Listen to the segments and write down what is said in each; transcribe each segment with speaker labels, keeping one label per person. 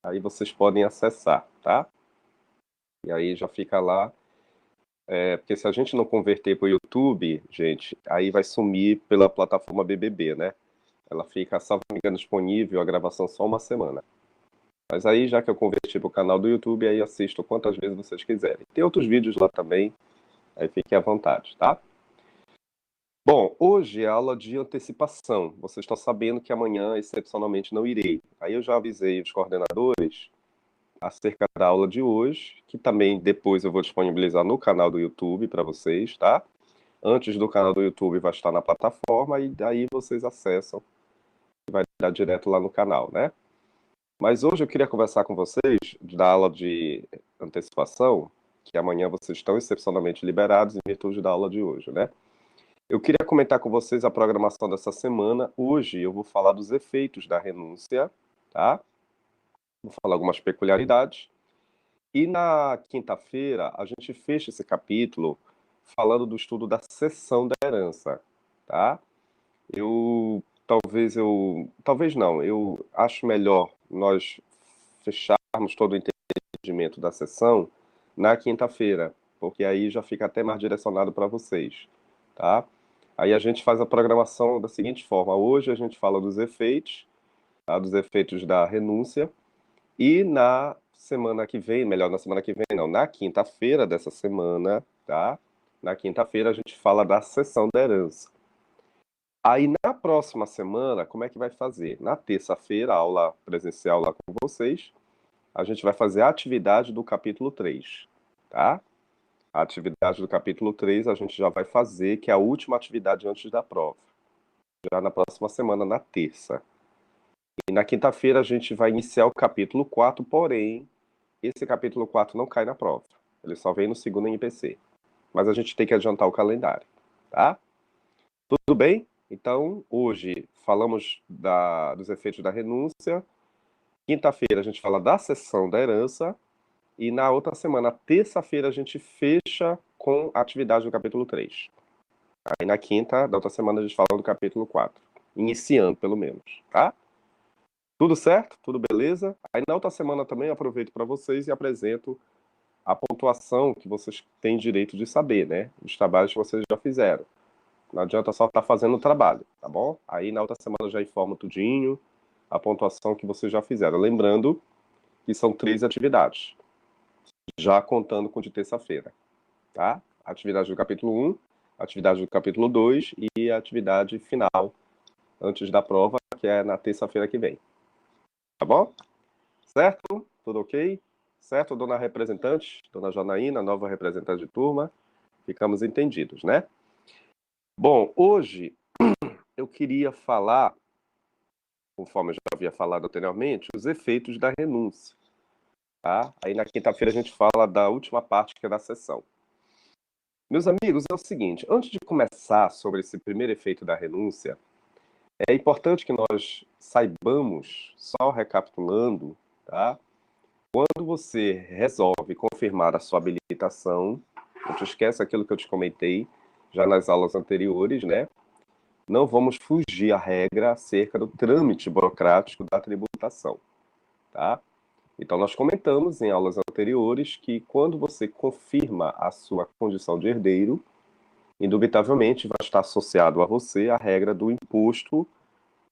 Speaker 1: Aí vocês podem acessar, tá? E aí já fica lá. Porque se a gente não converter para o YouTube, gente, aí vai sumir pela plataforma BBB, né? Ela fica, salvo engano, disponível a gravação só uma semana. Mas aí, já que eu converti para o canal do YouTube, aí assisto quantas vezes vocês quiserem. Tem outros vídeos lá também, aí fiquem à vontade, tá? Bom, hoje é aula de antecipação. Vocês estão sabendo que amanhã, excepcionalmente, não irei. Aí eu já avisei os coordenadores acerca da aula de hoje, que também depois eu vou disponibilizar no canal do YouTube para vocês, tá? Antes do canal do YouTube vai estar na plataforma e daí vocês acessam e vai dar direto lá no canal, né? Mas hoje eu queria conversar com vocês da aula de antecipação, que amanhã vocês estão excepcionalmente liberados em virtude da aula de hoje, né? Eu queria comentar com vocês a programação dessa semana. Hoje eu vou falar dos efeitos da renúncia, tá? Vou falar algumas peculiaridades. E na quinta-feira a gente fecha esse capítulo falando do estudo da cessão da herança, tá? Talvez não, eu acho melhor nós fecharmos todo o entendimento da sessão na quinta-feira, porque aí já fica até mais direcionado para vocês, tá? Aí a gente faz a programação da seguinte forma: hoje a gente fala dos efeitos, tá? Dos efeitos da renúncia, e na semana que vem, melhor, na semana que vem não, na quinta-feira dessa semana, tá? Na quinta-feira a gente fala da sessão da herança. Aí na próxima semana, como é que vai fazer? Na terça-feira, aula presencial lá com vocês, a gente vai fazer a atividade do capítulo 3, tá? A atividade do capítulo 3 a gente já vai fazer, que é a última atividade antes da prova, já na próxima semana, na terça. E na quinta-feira a gente vai iniciar o capítulo 4, porém, esse capítulo 4 não cai na prova. Ele só vem no segundo NPC. Mas a gente tem que adiantar o calendário, tá? Tudo bem? Então, hoje falamos dos efeitos da renúncia. Quinta-feira a gente fala da cessão da herança. E na outra semana, terça-feira, a gente fecha com a atividade do capítulo 3. Aí na quinta, da outra semana, a gente fala do capítulo 4. Iniciando, pelo menos, tá? Tudo certo? Tudo beleza? Aí na outra semana também eu aproveito para vocês e apresento a pontuação que vocês têm direito de saber, né? Os trabalhos que vocês já fizeram. Não adianta só estar fazendo o trabalho, tá bom? Aí na outra semana eu já informo tudinho, a pontuação que vocês já fizeram. Lembrando que são 3 atividades, já contando com de terça-feira, tá? Atividade do capítulo 1, atividade do capítulo 2 e a atividade final antes da prova, que é na terça-feira que vem. Tá bom? Certo? Tudo ok? Certo, dona representante, dona Janaína, nova representante de turma? Ficamos entendidos, né? Bom, hoje eu queria falar, conforme eu já havia falado anteriormente, os efeitos da renúncia, tá? Aí na quinta-feira a gente fala da última parte, que é da sessão. Meus amigos, é o seguinte, antes de começar sobre esse primeiro efeito da renúncia, é importante que nós saibamos, só recapitulando, tá? Quando você resolve confirmar a sua habilitação, não te esquece aquilo que eu te comentei já nas aulas anteriores, né? Não vamos fugir à regra acerca do trâmite burocrático da tributação, tá? Então, nós comentamos em aulas anteriores que quando você confirma a sua condição de herdeiro, indubitavelmente vai estar associado a você a regra do imposto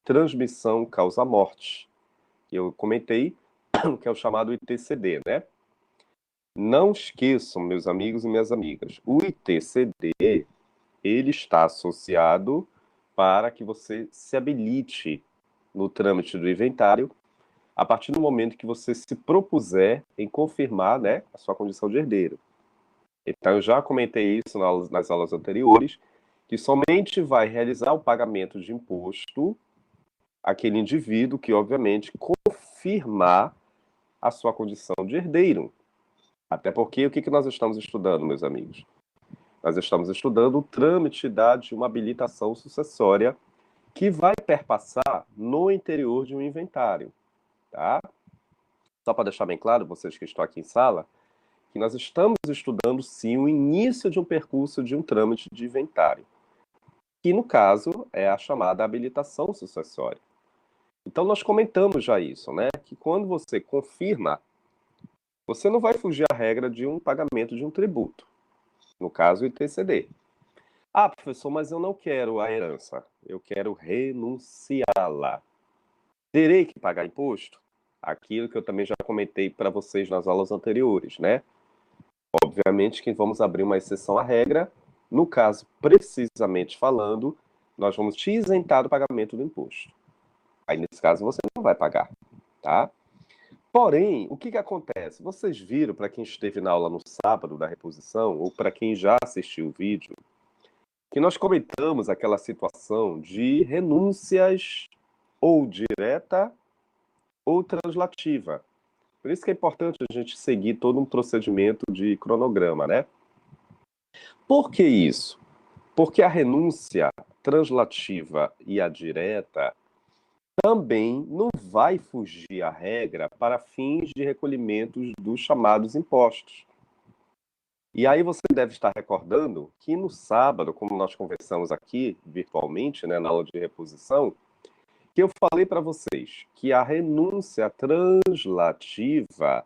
Speaker 1: transmissão causa-morte, que eu comentei, que é o chamado ITCD, né? Não esqueçam, meus amigos e minhas amigas, o ITCD, ele está associado para que você se habilite no trâmite do inventário a partir do momento que você se propuser em confirmar, né, a sua condição de herdeiro. Então, eu já comentei isso nas aulas anteriores, que somente vai realizar o pagamento de imposto aquele indivíduo que, obviamente, confirmar a sua condição de herdeiro. Até porque o que nós estamos estudando, meus amigos? Nós estamos estudando o trâmite de uma habilitação sucessória que vai perpassar no interior de um inventário, tá? Só para deixar bem claro, vocês que estão aqui em sala, que nós estamos estudando sim o início de um percurso de um trâmite de inventário, que no caso é a chamada habilitação sucessória. Então, nós comentamos já isso, né? Que quando você confirma, você não vai fugir à regra de um pagamento de um tributo, no caso, o ITCD. Ah, professor, mas eu não quero a herança, eu quero renunciá-la. Terei que pagar imposto? Aquilo que eu também já comentei para vocês nas aulas anteriores, né? Obviamente que vamos abrir uma exceção à regra. No caso, precisamente falando, nós vamos te isentar do pagamento do imposto. Aí, nesse caso, você não vai pagar, tá? Porém, o que que acontece? Vocês viram, para quem esteve na aula no sábado da reposição, ou para quem já assistiu o vídeo, que nós comentamos aquela situação de renúncias ou direta ou translativa. Por isso que é importante a gente seguir todo um procedimento de cronograma, né? Por que isso? Porque a renúncia translativa e a direta também não vai fugir à regra para fins de recolhimentos dos chamados impostos. E aí você deve estar recordando que no sábado, como nós conversamos aqui virtualmente, né, na aula de reposição, que eu falei para vocês que a renúncia translativa,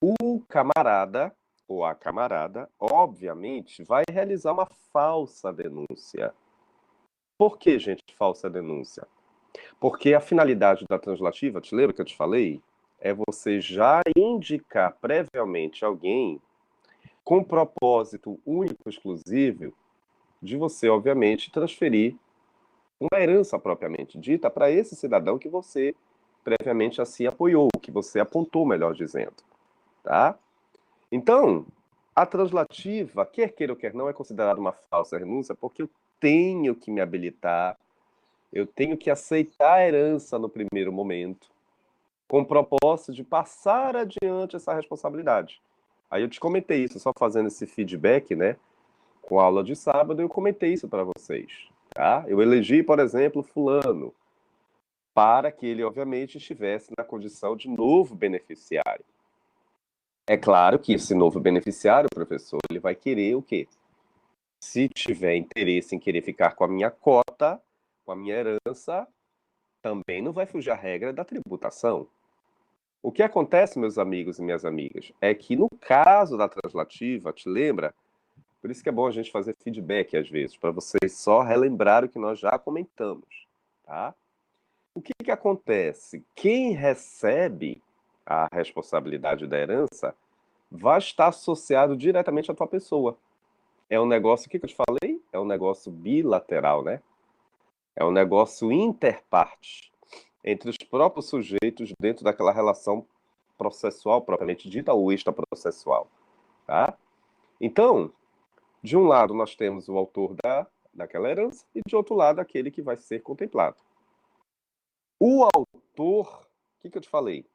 Speaker 1: o camarada ou a camarada, obviamente, vai realizar uma falsa denúncia. Por que, gente, falsa denúncia? Porque a finalidade da translativa, te lembra que eu te falei? É você já indicar previamente alguém com propósito único, exclusivo, de você, obviamente, transferir uma herança propriamente dita para esse cidadão que você previamente assim apoiou, que você apontou, melhor dizendo, tá? Então, a translativa, quer queira ou quer não, é considerada uma falsa renúncia porque eu tenho que me habilitar, eu tenho que aceitar a herança no primeiro momento, com o propósito de passar adiante essa responsabilidade. Aí eu te comentei isso, só fazendo esse feedback, né? Com a aula de sábado, eu comentei isso para vocês, tá? Eu elegi, por exemplo, fulano, para que ele, obviamente, estivesse na condição de novo beneficiário. É claro que esse novo beneficiário, professor, ele vai querer o quê? Se tiver interesse em querer ficar com a minha cota, com a minha herança, também não vai fugir à regra da tributação. O que acontece, meus amigos e minhas amigas, é que no caso da translativa, te lembra? Por isso que é bom a gente fazer feedback às vezes, para vocês só relembrar o que nós já comentamos, tá? O que que acontece? Quem recebe a responsabilidade da herança vai estar associado diretamente à tua pessoa. É um negócio, o que que eu te falei? É um negócio bilateral, né? É um negócio interparte entre os próprios sujeitos dentro daquela relação processual propriamente dita ou extraprocessual, tá? Então, de um lado nós temos o autor daquela herança e de outro lado aquele que vai ser contemplado. O autor, o que que eu te falei?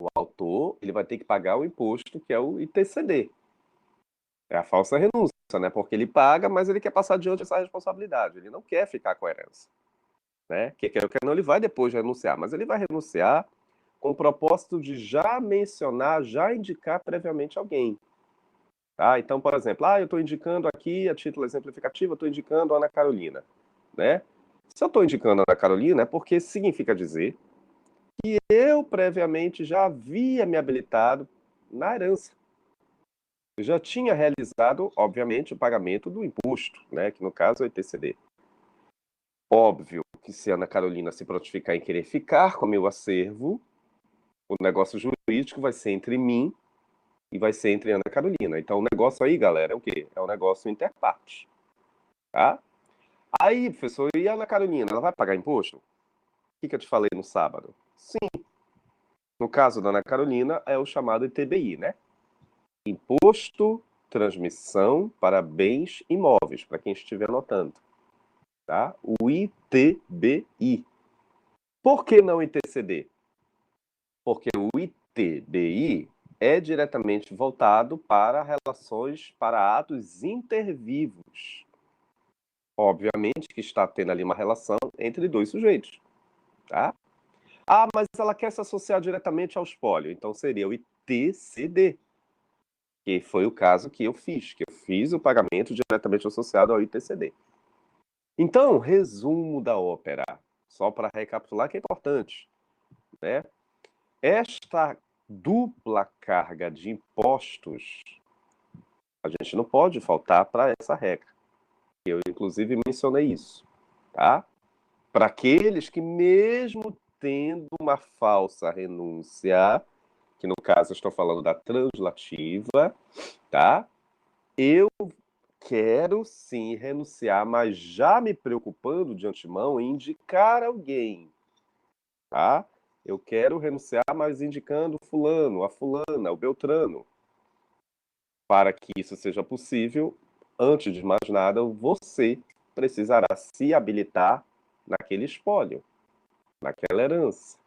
Speaker 1: O autor, ele vai ter que pagar o imposto que é o ITCD. É a falsa renúncia, né? Porque ele paga, mas ele quer passar adiante essa responsabilidade. Ele não quer ficar com a herança, né? Que quer ou quer não, ele vai depois renunciar, mas ele vai renunciar com o propósito de já mencionar, já indicar previamente alguém. Tá? Então, por exemplo, eu estou indicando aqui, a título exemplificativo, eu estou indicando a Ana Carolina, né? Se eu estou indicando a Ana Carolina, é porque significa dizer que eu previamente já havia me habilitado na herança. Eu já tinha realizado, obviamente, o pagamento do imposto, né? Que no caso é o ITCD. Óbvio que se a Ana Carolina se prontificar em querer ficar com o meu acervo, o negócio jurídico vai ser entre mim e vai ser entre Ana Carolina. Então, o negócio aí, galera, é o quê? É um negócio interparte, tá? Aí, professor, e a Ana Carolina, ela vai pagar imposto? O que que eu te falei no sábado? Sim. No caso da Ana Carolina, é o chamado ITBI, né? Imposto Transmissão para Bens Imóveis, para quem estiver anotando, tá? O ITBI. Por que não ITCD? Porque o ITBI é diretamente voltado para relações, para atos intervivos. Obviamente que está tendo ali uma relação entre dois sujeitos, tá? Ah, mas ela quer se associar diretamente ao espólio, então seria o ITCD, que foi o caso que eu fiz o pagamento diretamente associado ao ITCD. Então, resumo da ópera. só para recapitular que é importante, né? Esta dupla carga de impostos, a gente não pode faltar para essa regra. Eu, inclusive, mencionei isso, tá? Para aqueles que, mesmo tendo uma falsa renúncia, que no caso eu estou falando da translativa, tá? Eu quero sim renunciar, mas já me preocupando de antemão em indicar alguém, tá? Eu quero renunciar, mas indicando fulano, a fulana, o Beltrano. Para que isso seja possível, antes de mais nada, você precisará se habilitar naquele espólio, naquela herança.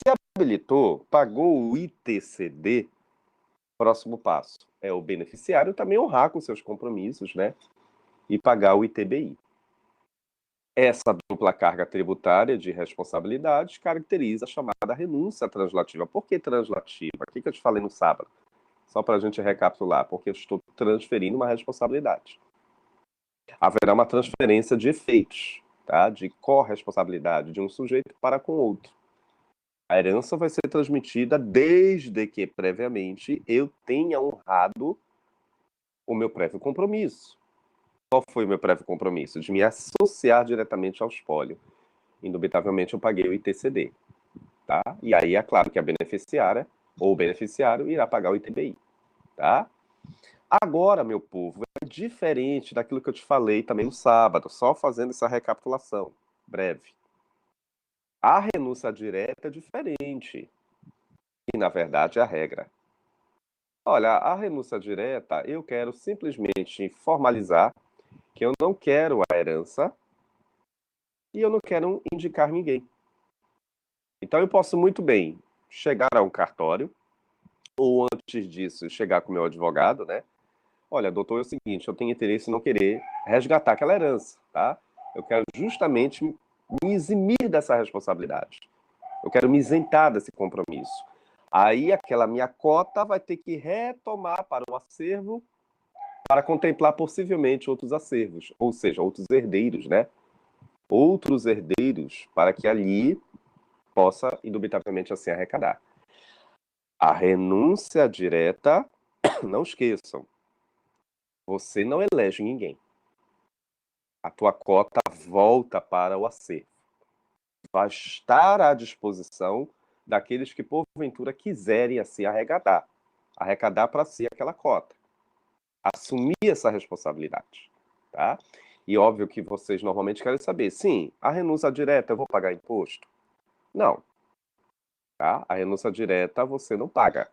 Speaker 1: Se habilitou, pagou o ITCD, próximo passo é o beneficiário também honrar com seus compromissos, né? E pagar o ITBI. Essa dupla carga tributária de responsabilidades caracteriza a chamada renúncia translativa. Por que translativa? O que eu te falei no sábado? Só para a gente recapitular, porque eu estou transferindo uma responsabilidade. Haverá uma transferência de efeitos, tá? De corresponsabilidade de um sujeito para com outro. A herança vai ser transmitida desde que, previamente, eu tenha honrado o meu prévio compromisso. Qual foi o meu prévio compromisso? De me associar diretamente ao espólio. Indubitavelmente, eu paguei o ITCD, tá? E aí é claro que a beneficiária ou o beneficiário irá pagar o ITBI, tá? Agora, meu povo, é diferente daquilo que eu te falei também no sábado, só fazendo essa recapitulação breve. A renúncia direta é diferente, e na verdade é a regra. Olha, a renúncia direta, eu quero simplesmente formalizar que eu não quero a herança e eu não quero indicar ninguém. Então eu posso muito bem chegar a um cartório, ou antes disso, chegar com o meu advogado, né? Olha, doutor, é o seguinte, eu tenho interesse em não querer resgatar aquela herança, tá? Eu quero justamente me eximir dessa responsabilidade. Eu quero me isentar desse compromisso. Aí aquela minha cota vai ter que retomar para o acervo para contemplar possivelmente outros acervos, ou seja, outros herdeiros, né? Outros herdeiros para que ali possa, indubitavelmente assim, arrecadar. A renúncia direta, não esqueçam, você não elege ninguém. A tua cota volta para o acervo. Vai estar à disposição daqueles que, porventura, quiserem assim arrecadar. Arrecadar para si aquela cota. Assumir essa responsabilidade. Tá? E óbvio que vocês normalmente querem saber, sim, a renúncia direta eu vou pagar imposto? Não. Tá? A renúncia direta você não paga.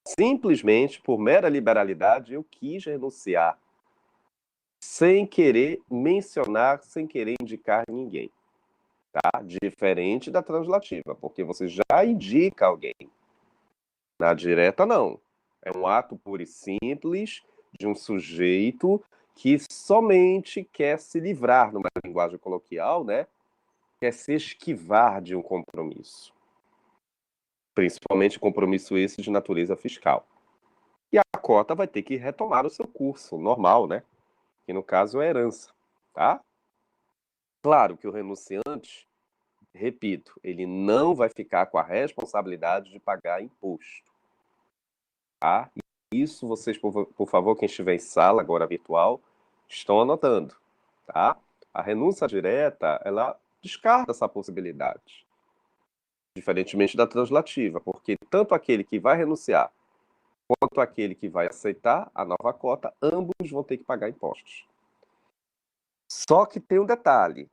Speaker 1: Simplesmente, por mera liberalidade, eu quis renunciar. Sem querer mencionar, sem querer indicar ninguém. Tá? Diferente da translativa, porque você já indica alguém. Na direta, não. É um ato puro e simples de um sujeito que somente quer se livrar, numa linguagem coloquial, né? Quer se esquivar de um compromisso. Principalmente compromisso esse de natureza fiscal. E a cota vai ter que retomar o seu curso normal, né? Que no caso é herança, tá? Claro que o renunciante, repito, ele não vai ficar com a responsabilidade de pagar imposto, tá? Isso vocês, por favor, quem estiver em sala agora virtual, estão anotando, tá? A renúncia direta, ela descarta essa possibilidade, diferentemente da translativa, porque tanto aquele que vai renunciar quanto aquele que vai aceitar a nova cota, ambos vão ter que pagar impostos. Só que tem um detalhe.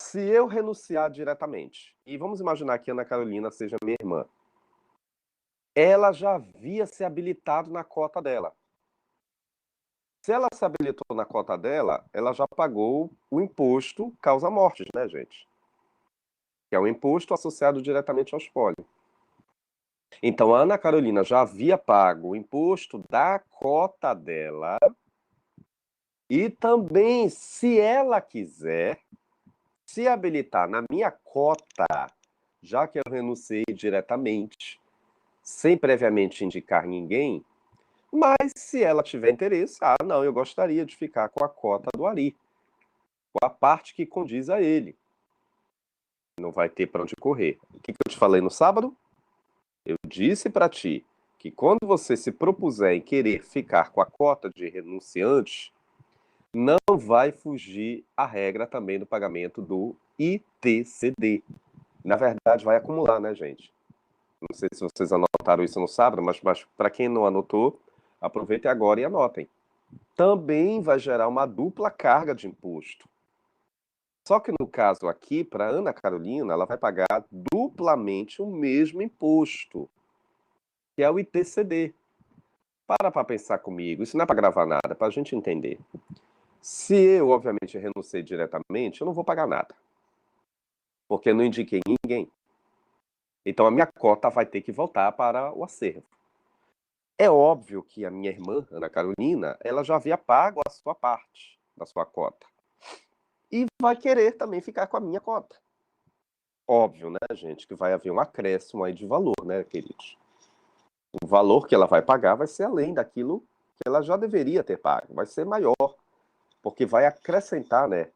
Speaker 1: Se eu renunciar diretamente, e vamos imaginar que Ana Carolina seja minha irmã, ela já havia se habilitado na cota dela. Se ela se habilitou na cota dela, ela já pagou o imposto causa-mortes, né, gente? Que é um imposto associado diretamente ao espólio. Então, a Ana Carolina já havia pago o imposto da cota dela e também, se ela quiser, se habilitar na minha cota, já que eu renunciei diretamente, sem previamente indicar ninguém, mas se ela tiver interesse, não, eu gostaria de ficar com a cota do Ari, com a parte que condiz a ele. Não vai ter para onde correr. O que eu te falei no sábado? Eu disse para ti que quando você se propuser em querer ficar com a cota de renunciantes, não vai fugir a regra também do pagamento do ITCD. Na verdade, vai acumular, né, gente? Não sei se vocês anotaram isso no sábado, mas para quem não anotou, aproveitem agora e anotem. Também vai gerar uma dupla carga de imposto. Só que no caso aqui, para Ana Carolina, ela vai pagar duplamente o mesmo imposto, que é o ITCD. Para pensar comigo, isso não é para gravar nada, é para a gente entender. Se eu, obviamente, renunciei diretamente, eu não vou pagar nada, porque eu não indiquei ninguém. Então a minha cota vai ter que voltar para o acervo. É óbvio que a minha irmã, Ana Carolina, ela já havia pago a sua parte da sua cota. E vai querer também ficar com a minha cota. Óbvio, né, gente, que vai haver um acréscimo aí de valor, né, queridos? O valor que ela vai pagar vai ser além daquilo que ela já deveria ter pago, vai ser maior, porque vai acrescentar, né,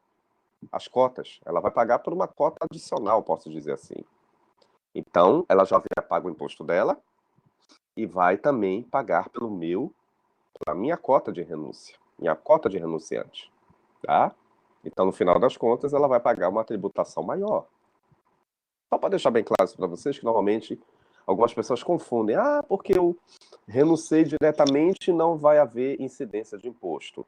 Speaker 1: as cotas. Ela vai pagar por uma cota adicional, posso dizer assim. Então, ela já havia pago o imposto dela e vai também pagar pela minha cota de renúncia, minha cota de renunciante, tá? Então, no final das contas, ela vai pagar uma tributação maior. Só para deixar bem claro isso para vocês, que normalmente algumas pessoas confundem. Ah, porque eu renunciei diretamente, não vai haver incidência de imposto.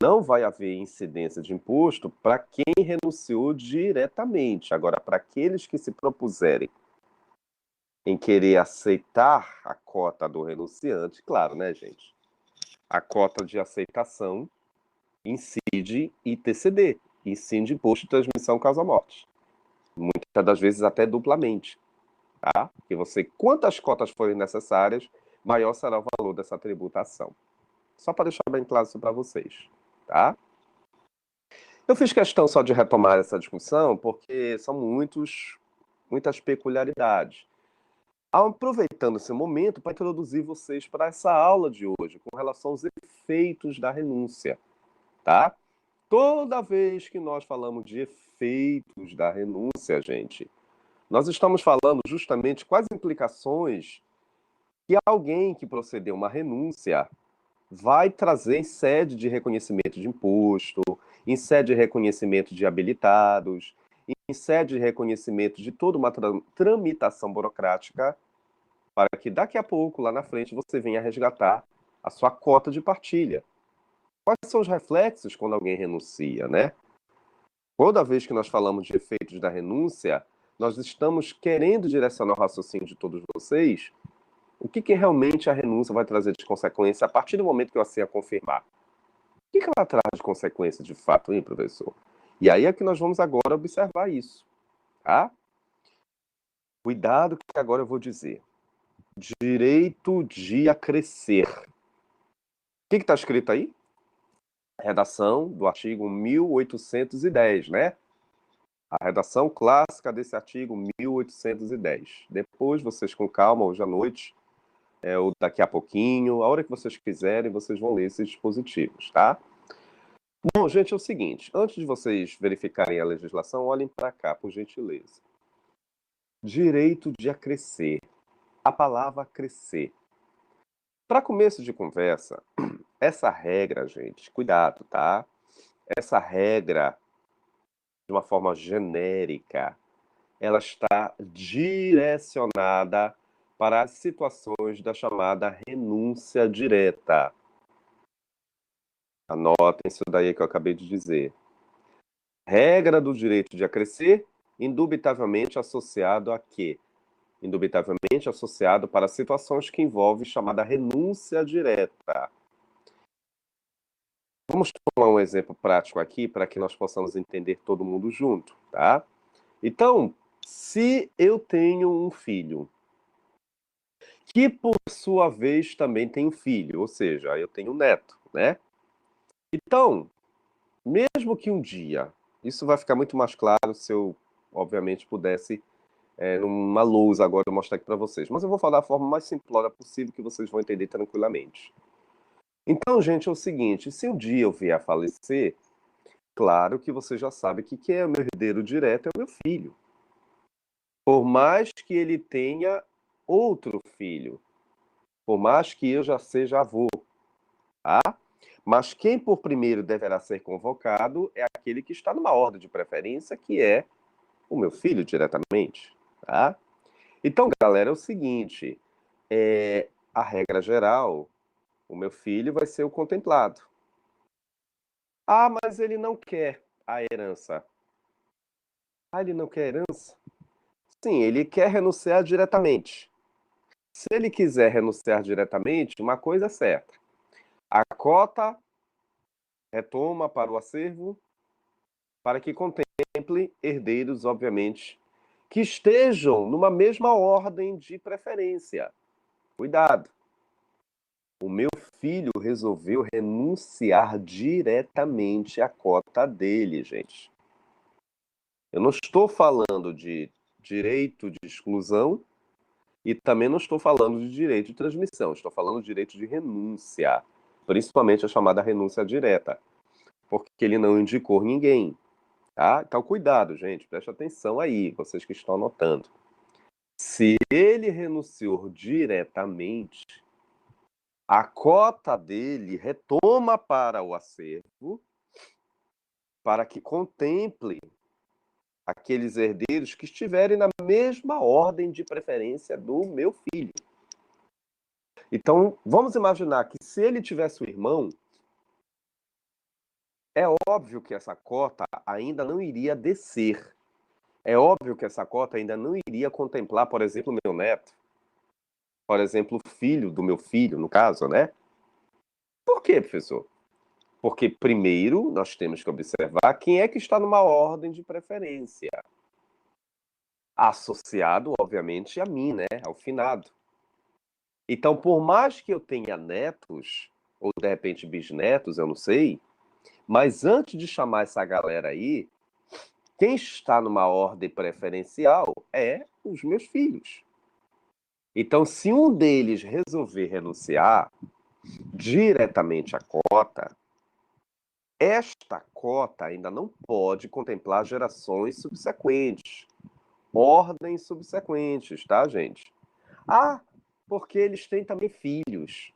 Speaker 1: Não vai haver incidência de imposto para quem renunciou diretamente. Agora, para aqueles que se propuserem em querer aceitar a cota do renunciante, claro, né, gente? A cota de aceitação incide ITCD, incide Imposto de Transmissão Causa-Morte. Muitas das vezes até duplamente, tá? Porque quantas cotas forem necessárias, maior será o valor dessa tributação. Só para deixar bem claro isso para vocês, tá? Eu fiz questão só de retomar essa discussão porque são muitas peculiaridades. Aproveitando esse momento para introduzir vocês para essa aula de hoje, com relação aos efeitos da renúncia, tá? Toda vez que nós falamos de efeitos da renúncia, gente, nós estamos falando justamente quais implicações que alguém que procedeu uma renúncia vai trazer em sede de reconhecimento de imposto, em sede de reconhecimento de habilitados, em sede de reconhecimento de toda uma tramitação burocrática, para que daqui a pouco, lá na frente, você venha resgatar a sua cota de partilha. Quais são os reflexos quando alguém renuncia, né? Toda vez que nós falamos de efeitos da renúncia, nós estamos querendo direcionar o raciocínio de todos vocês o que realmente a renúncia vai trazer de consequência a partir do momento que eu assim a confirmar. O que ela traz de consequência de fato, hein, professor? E aí é que nós vamos agora observar isso, tá? Cuidado que agora eu vou dizer. Direito de acrescer. O que está escrito aí? Redação do artigo 1810, né? A redação clássica desse artigo 1810. Depois, vocês com calma, hoje à noite, ou daqui a pouquinho, a hora que vocês quiserem, vocês vão ler esses dispositivos, tá? Bom, gente, é o seguinte, antes de vocês verificarem a legislação, olhem para cá, por gentileza. Direito de acrescer. A palavra crescer. Para começo de conversa, essa regra, gente, cuidado, tá? Essa regra, de uma forma genérica, ela está direcionada para as situações da chamada renúncia direta. Anotem isso daí que eu acabei de dizer. Regra do direito de acrescer, indubitavelmente associado a quê? Indubitavelmente associado para situações que envolvem chamada renúncia direta. Vamos tomar um exemplo prático aqui para que nós possamos entender todo mundo junto, tá? Então, se eu tenho um filho, que por sua vez também tem um filho, ou seja, eu tenho um neto, né? Então, mesmo que um dia, isso vai ficar muito mais claro se eu, obviamente, pudesse, numa lousa agora, mostrar aqui para vocês. Mas eu vou falar da forma mais simplória possível que vocês vão entender tranquilamente. Então, gente, é o seguinte, se um dia eu vier a falecer, claro que você já sabe que quem é o meu herdeiro direto é o meu filho. Por mais que ele tenha outro filho, por mais que eu já seja avô, tá? Mas quem por primeiro deverá ser convocado é aquele que está numa ordem de preferência, que é o meu filho diretamente, tá? Então, galera, é o seguinte, a regra geral, o meu filho vai ser o contemplado. Ah, mas ele não quer a herança. Ah, ele não quer herança? Sim, ele quer renunciar diretamente. Se ele quiser renunciar diretamente, uma coisa é certa. A cota retoma para o acervo para que contemple herdeiros, obviamente, que estejam numa mesma ordem de preferência. Cuidado. O meu filho resolveu renunciar diretamente à cota dele, gente. Eu não estou falando de direito de exclusão e também não estou falando de direito de transmissão. Estou falando de direito de renúncia, principalmente a chamada renúncia direta, porque ele não indicou ninguém. Tá? Então, cuidado, gente, preste atenção aí, vocês que estão anotando. Se ele renunciou diretamente, a cota dele retoma para o acervo para que contemple aqueles herdeiros que estiverem na mesma ordem de preferência do meu filho. Então, vamos imaginar que se ele tivesse um irmão, é óbvio que essa cota ainda não iria descer. É óbvio que essa cota ainda não iria contemplar, por exemplo, o meu neto. Por exemplo, o filho do meu filho, no caso, né? Por quê, professor? Porque primeiro nós temos que observar quem é que está numa ordem de preferência. Associado, obviamente, a mim, né? Ao finado. Então, por mais que eu tenha netos, ou de repente bisnetos, eu não sei, mas antes de chamar essa galera aí, quem está numa ordem preferencial é os meus filhos. Então, se um deles resolver renunciar diretamente à cota, esta cota ainda não pode contemplar gerações subsequentes, ordens subsequentes, tá, gente? Ah, porque eles têm também filhos.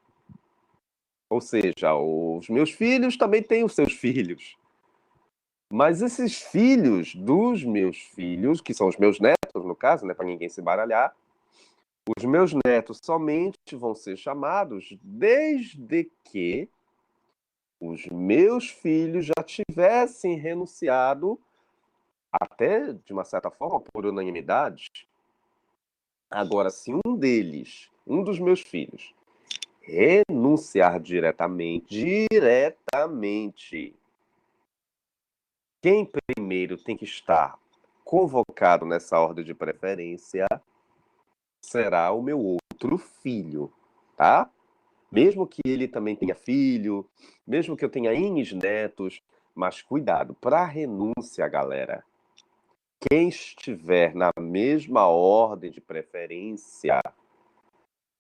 Speaker 1: Ou seja, os meus filhos também têm os seus filhos. Mas esses filhos dos meus filhos, que são os meus netos, no caso, né, para ninguém se baralhar, os meus netos somente vão ser chamados desde que os meus filhos já tivessem renunciado, até de uma certa forma por unanimidade. Agora, se um deles, um dos meus filhos, renunciar diretamente, quem primeiro tem que estar convocado nessa ordem de preferência será o meu outro filho, tá? Mesmo que ele também tenha filho, mesmo que eu tenha N netos, mas cuidado, para renúncia, galera, quem estiver na mesma ordem de preferência,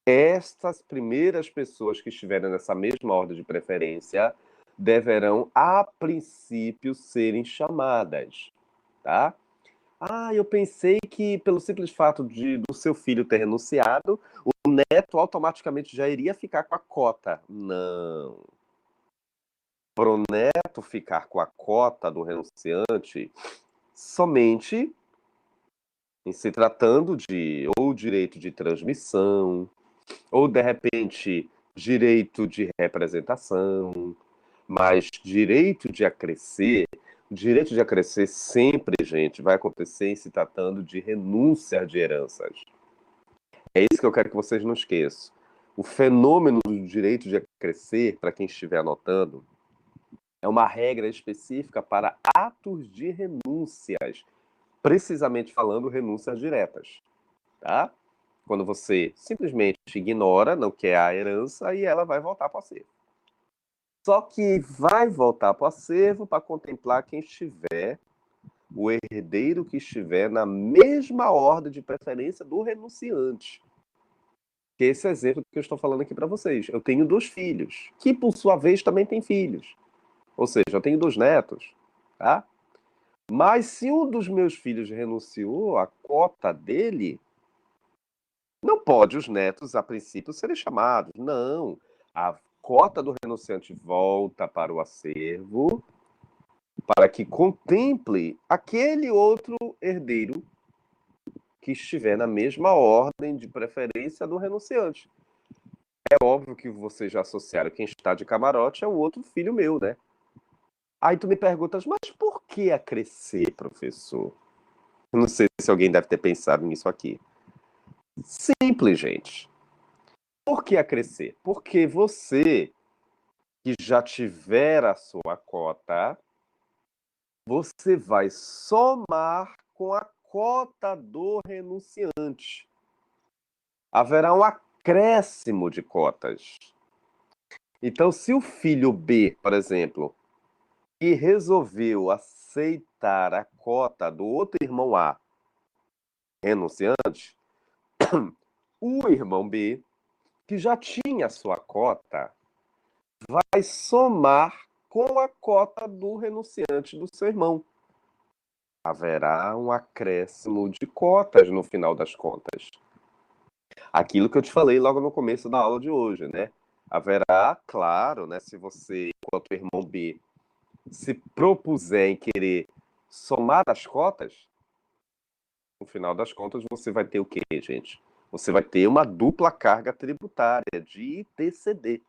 Speaker 1: estas primeiras pessoas que estiverem nessa mesma ordem de preferência deverão, a princípio, serem chamadas, tá? Ah, eu pensei que pelo simples fato do seu filho ter renunciado, o neto automaticamente já iria ficar com a cota. Não. Para o neto ficar com a cota do renunciante, somente em se tratando de ou direito de transmissão, ou de repente direito de representação, mas direito de acrescer sempre, gente, vai acontecer em se tratando de renúncia de heranças. É isso que eu quero que vocês não esqueçam. O fenômeno do direito de acrescer, para quem estiver anotando, é uma regra específica para atos de renúncias, precisamente falando, renúncias diretas, tá? Quando você simplesmente ignora, não quer a herança e ela vai voltar para o acervo. Só que vai voltar para o acervo para contemplar quem estiver, o herdeiro que estiver na mesma ordem de preferência do renunciante. Que é esse exemplo que eu estou falando aqui para vocês. Eu tenho 2 filhos, que por sua vez também têm filhos. Ou seja, eu tenho 2 netos, tá? Mas se um dos meus filhos renunciou à cota dele, não pode os netos, a princípio, serem chamados. Não. A cota do renunciante volta para o acervo para que contemple aquele outro herdeiro que estiver na mesma ordem de preferência do renunciante. É óbvio que vocês já associaram quem está de camarote é o outro filho meu, né? Aí tu me perguntas, mas por que acrescer, professor? Eu não sei se alguém deve ter pensado nisso aqui. Simples, gente. Por que acrescer? Porque você que já tiver a sua cota, você vai somar com a cota do renunciante. Haverá um acréscimo de cotas. Então, se o filho B, por exemplo, que resolveu aceitar a cota do outro irmão A, renunciante, o irmão B, que já tinha a sua cota, vai somar com a cota do renunciante do seu irmão. Haverá um acréscimo de cotas no final das contas. Aquilo que eu te falei logo no começo da aula de hoje, né? Haverá, claro, né, se você, enquanto irmão B, se propuser em querer somar as cotas, no final das contas você vai ter o quê, gente? Você vai ter uma dupla carga tributária de ITCD.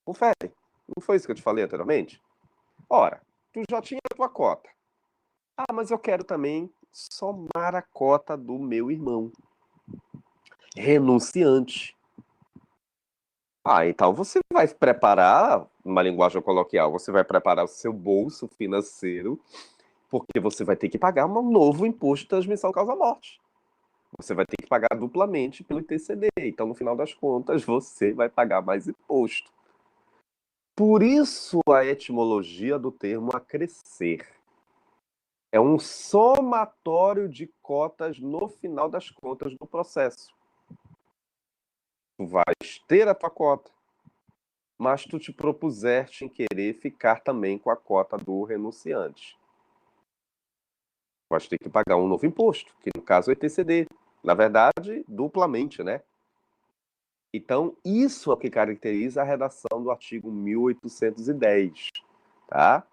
Speaker 1: Confere. Não foi isso que eu te falei anteriormente? Ora, tu já tinha a tua cota. Ah, mas eu quero também somar a cota do meu irmão. Renunciante. Ah, então você vai preparar, uma linguagem coloquial, você vai preparar o seu bolso financeiro, porque você vai ter que pagar um novo imposto de transmissão causa-morte. Você vai ter que pagar duplamente pelo ITCD. Então, no final das contas, você vai pagar mais imposto. Por isso a etimologia do termo acrescer. É um somatório de cotas no final das contas do processo. Tu vais ter a tua cota, mas tu te propuseste em querer ficar também com a cota do renunciante. Vais ter que pagar um novo imposto, que no caso é o ITCD. Na verdade, duplamente, né? Então, isso é o que caracteriza a redação do artigo 1810, tá?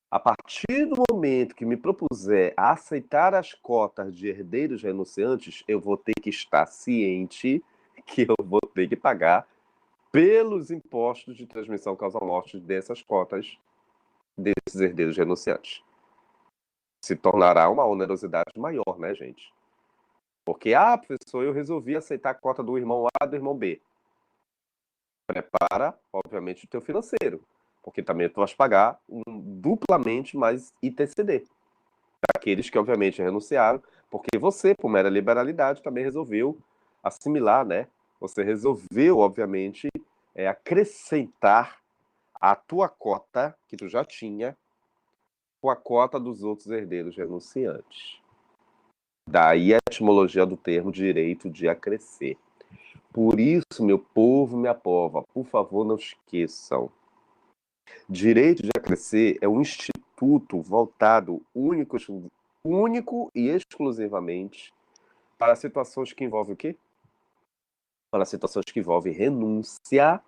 Speaker 1: A partir do momento que me propuser a aceitar as cotas de herdeiros renunciantes, eu vou ter que estar ciente que eu vou ter que pagar pelos impostos de transmissão causa-morte dessas cotas desses herdeiros renunciantes. Se tornará uma onerosidade maior, né, gente? Porque, professor, eu resolvi aceitar a cota do irmão A e do irmão B. Prepara, obviamente, o teu financeiro, porque também tu vais pagar duplamente mais ITCD. Para aqueles que, obviamente, renunciaram, porque você, por mera liberalidade, também resolveu assimilar, né? Você resolveu, obviamente, acrescentar a tua cota, que tu já tinha, com a cota dos outros herdeiros renunciantes. Daí a etimologia do termo direito de acrescer. Por isso, meu povo, minha pova, por favor, não esqueçam. Direito de acrescer é um instituto voltado único e exclusivamente para situações que envolvem o quê? Para situações que envolvem renúncia,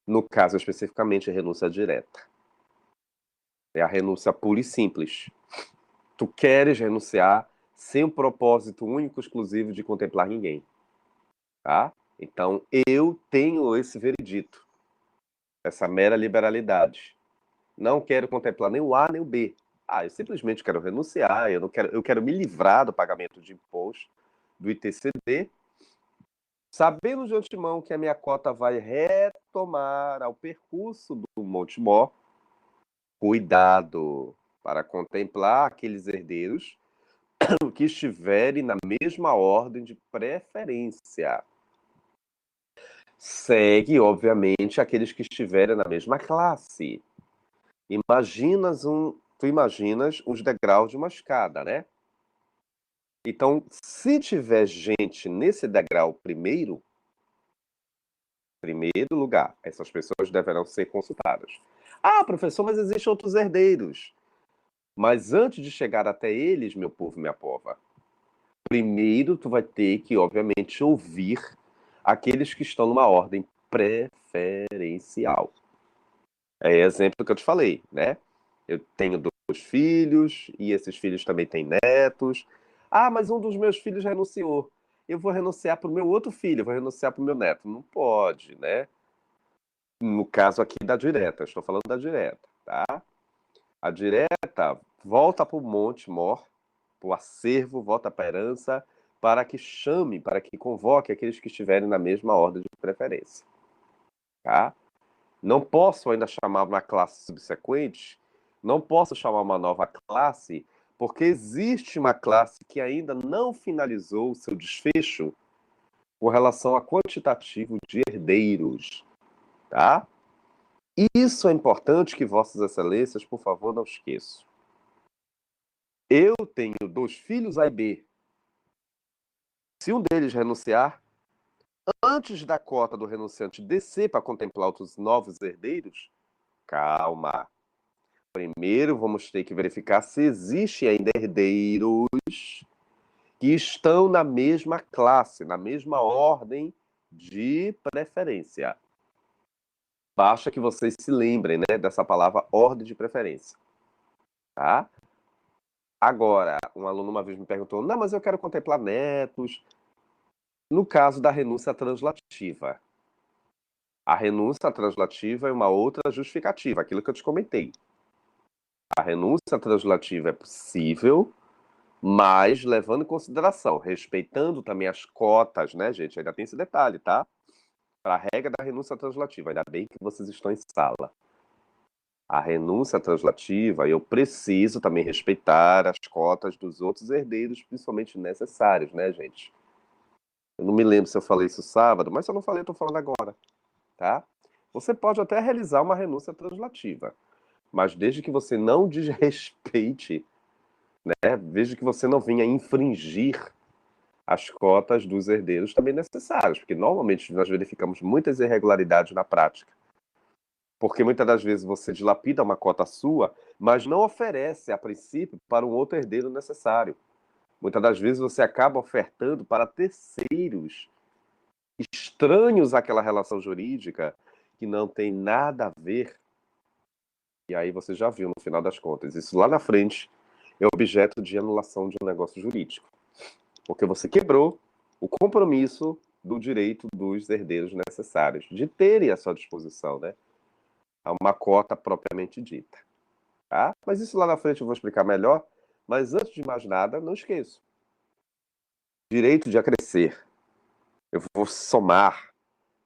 Speaker 1: no caso especificamente renúncia direta. É a renúncia pura e simples. Tu queres renunciar sem o propósito único e exclusivo de contemplar ninguém, tá? Então, eu tenho esse veredito, essa mera liberalidade. Não quero contemplar nem o A nem o B. Eu simplesmente quero renunciar, eu quero me livrar do pagamento de imposto do ITCD, sabendo de antemão que a minha cota vai retomar ao percurso do Monte Mó. Cuidado para contemplar aqueles herdeiros que estiverem na mesma ordem de preferência. Segue, obviamente, aqueles que estiverem na mesma classe. Tu imaginas os degraus de uma escada, né? Então, se tiver gente nesse degrau primeiro lugar, essas pessoas deverão ser consultadas. Professor, mas existem outros herdeiros. Mas antes de chegar até eles, meu povo, minha pova, primeiro tu vai ter que, obviamente, ouvir aqueles que estão numa ordem preferencial. É exemplo que eu te falei, né? Eu tenho dois filhos e esses filhos também têm netos. Ah, mas um dos meus filhos renunciou. Eu vou renunciar para o meu outro filho, eu vou renunciar para o meu neto. Não pode, né? No caso aqui da direta, eu estou falando da direta, tá? A direta volta para o Monte Mor, para o acervo, volta para a herança, para que chame, para que convoque aqueles que estiverem na mesma ordem de preferência, tá? Não posso ainda chamar uma classe subsequente, não posso chamar uma nova classe, porque existe uma classe que ainda não finalizou o seu desfecho com relação a quantitativo de herdeiros, tá? Isso é importante que Vossas Excelências, por favor, não esqueçam. Eu tenho dois filhos A e B. Se um deles renunciar, antes da cota do renunciante descer para contemplar outros novos herdeiros, calma. Primeiro, vamos ter que verificar se existem ainda herdeiros que estão na mesma classe, na mesma ordem de preferência. Basta que vocês se lembrem, né, dessa palavra ordem de preferência, tá? Agora, um aluno uma vez me perguntou: não, mas eu quero contemplar netos. No caso da renúncia translativa. A renúncia translativa é uma outra justificativa, aquilo que eu te comentei. A renúncia translativa é possível, mas levando em consideração, respeitando também as cotas, né, gente? Ainda tem esse detalhe, tá? Para a regra da renúncia translativa, ainda bem que vocês estão em sala. A renúncia translativa, eu preciso também respeitar as cotas dos outros herdeiros, principalmente necessários, né, gente? Eu não me lembro se eu falei isso sábado, mas se eu não falei, eu tô falando agora, tá? Você pode até realizar uma renúncia translativa, mas desde que você não desrespeite, né? Desde que você não venha infringir as cotas dos herdeiros também necessários, porque normalmente nós verificamos muitas irregularidades na prática. Porque muitas das vezes você dilapida uma cota sua, mas não oferece, a princípio, para um outro herdeiro necessário. Muitas das vezes você acaba ofertando para terceiros estranhos àquela relação jurídica que não tem nada a ver. E aí você já viu no final das contas. Isso lá na frente é objeto de anulação de um negócio jurídico. Porque você quebrou o compromisso do direito dos herdeiros necessários de terem à sua disposição, né, uma cota propriamente dita, tá? Mas isso lá na frente eu vou explicar melhor. Mas antes de mais nada, não esqueço. Direito de acrescer. Eu vou somar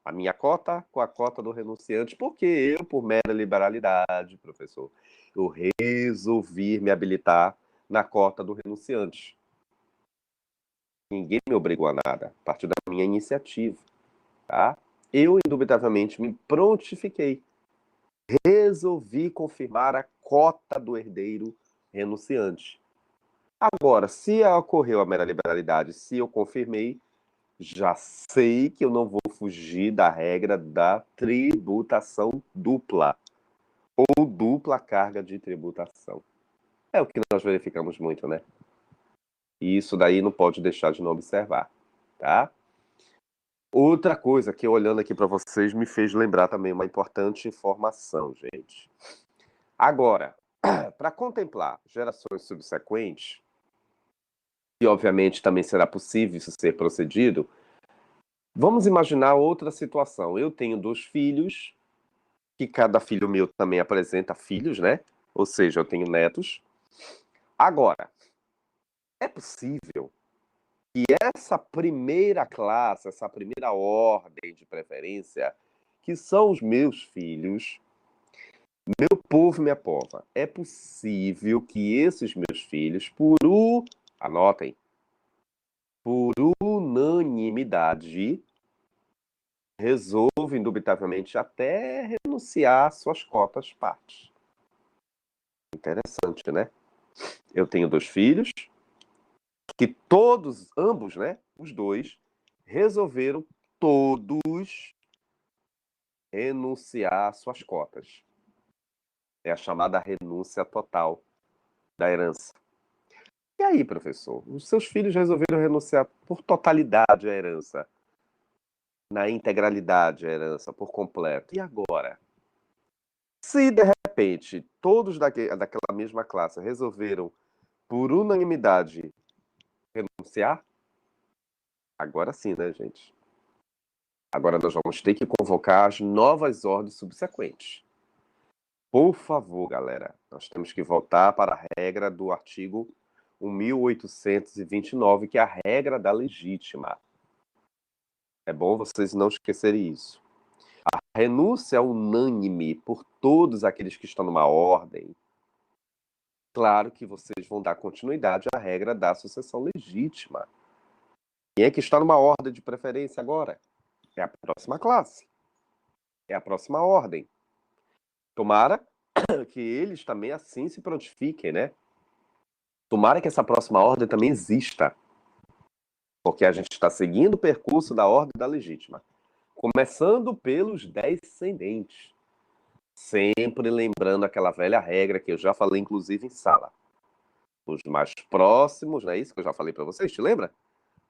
Speaker 1: a minha cota com a cota do renunciante, porque eu, por mera liberalidade, professor, eu resolvi me habilitar na cota do renunciante. Ninguém me obrigou a nada, a partir da minha iniciativa, tá? Eu, indubitavelmente, me prontifiquei. Resolvi confirmar a cota do herdeiro renunciante. Agora, se ocorreu a mera liberalidade, se eu confirmei, já sei que eu não vou fugir da regra da tributação dupla ou dupla carga de tributação. É o que nós verificamos muito, né? E isso daí não pode deixar de não observar, tá? Outra coisa que olhando aqui para vocês me fez lembrar também uma importante informação, gente. Agora, para contemplar gerações subsequentes, e obviamente também será possível isso ser procedido, vamos imaginar outra situação. Eu tenho dois filhos, que cada filho meu também apresenta filhos, né? Ou seja, eu tenho netos. Agora, é possível que essa primeira classe, essa primeira ordem de preferência, que são os meus filhos, meu povo, minha pova, é possível que esses meus filhos, anotem, por unanimidade, resolvem, indubitavelmente, até renunciar às suas cotas partes. Interessante, né? Eu tenho dois filhos, que todos, ambos, né? Os dois, resolveram todos renunciar às suas cotas. É a chamada renúncia total. da herança. E aí, professor? Os seus filhos resolveram renunciar por totalidade à herança, na integralidade à herança, por completo. E agora? Se, de repente, todos daquela mesma classe resolveram, por unanimidade, renunciar, agora sim, né, gente? Agora nós vamos ter que convocar as novas ordens subsequentes. Por favor, galera, nós temos que voltar para a regra do artigo 1829, que é a regra da legítima. É bom vocês não esquecerem isso. A renúncia unânime por todos aqueles que estão numa ordem, claro que vocês vão dar continuidade à regra da sucessão legítima. Quem é que está numa ordem de preferência agora? É a próxima classe. É a próxima ordem. Tomara que eles também assim se prontifiquem, né? Tomara que essa próxima ordem também exista. Porque a gente está seguindo o percurso da ordem da legítima. Começando pelos descendentes. Sempre lembrando aquela velha regra que eu já falei, inclusive, em sala. Os mais próximos, não é isso que eu já falei para vocês? Te lembra?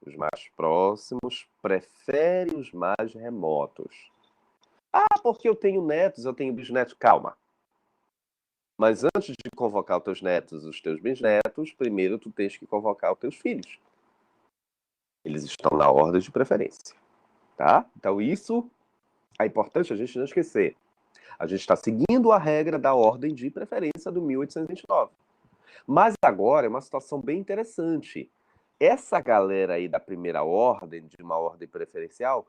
Speaker 1: Os mais próximos preferem os mais remotos. Ah, porque eu tenho netos, eu tenho bisnetos. Calma. Mas antes de convocar os teus netos e os teus bisnetos, primeiro tu tens que convocar os teus filhos. Eles estão na ordem de preferência. Tá? Então isso é importante a gente não esquecer. A gente está seguindo a regra da ordem de preferência do 1829. Mas agora é uma situação bem interessante. Essa galera aí da primeira ordem, de uma ordem preferencial,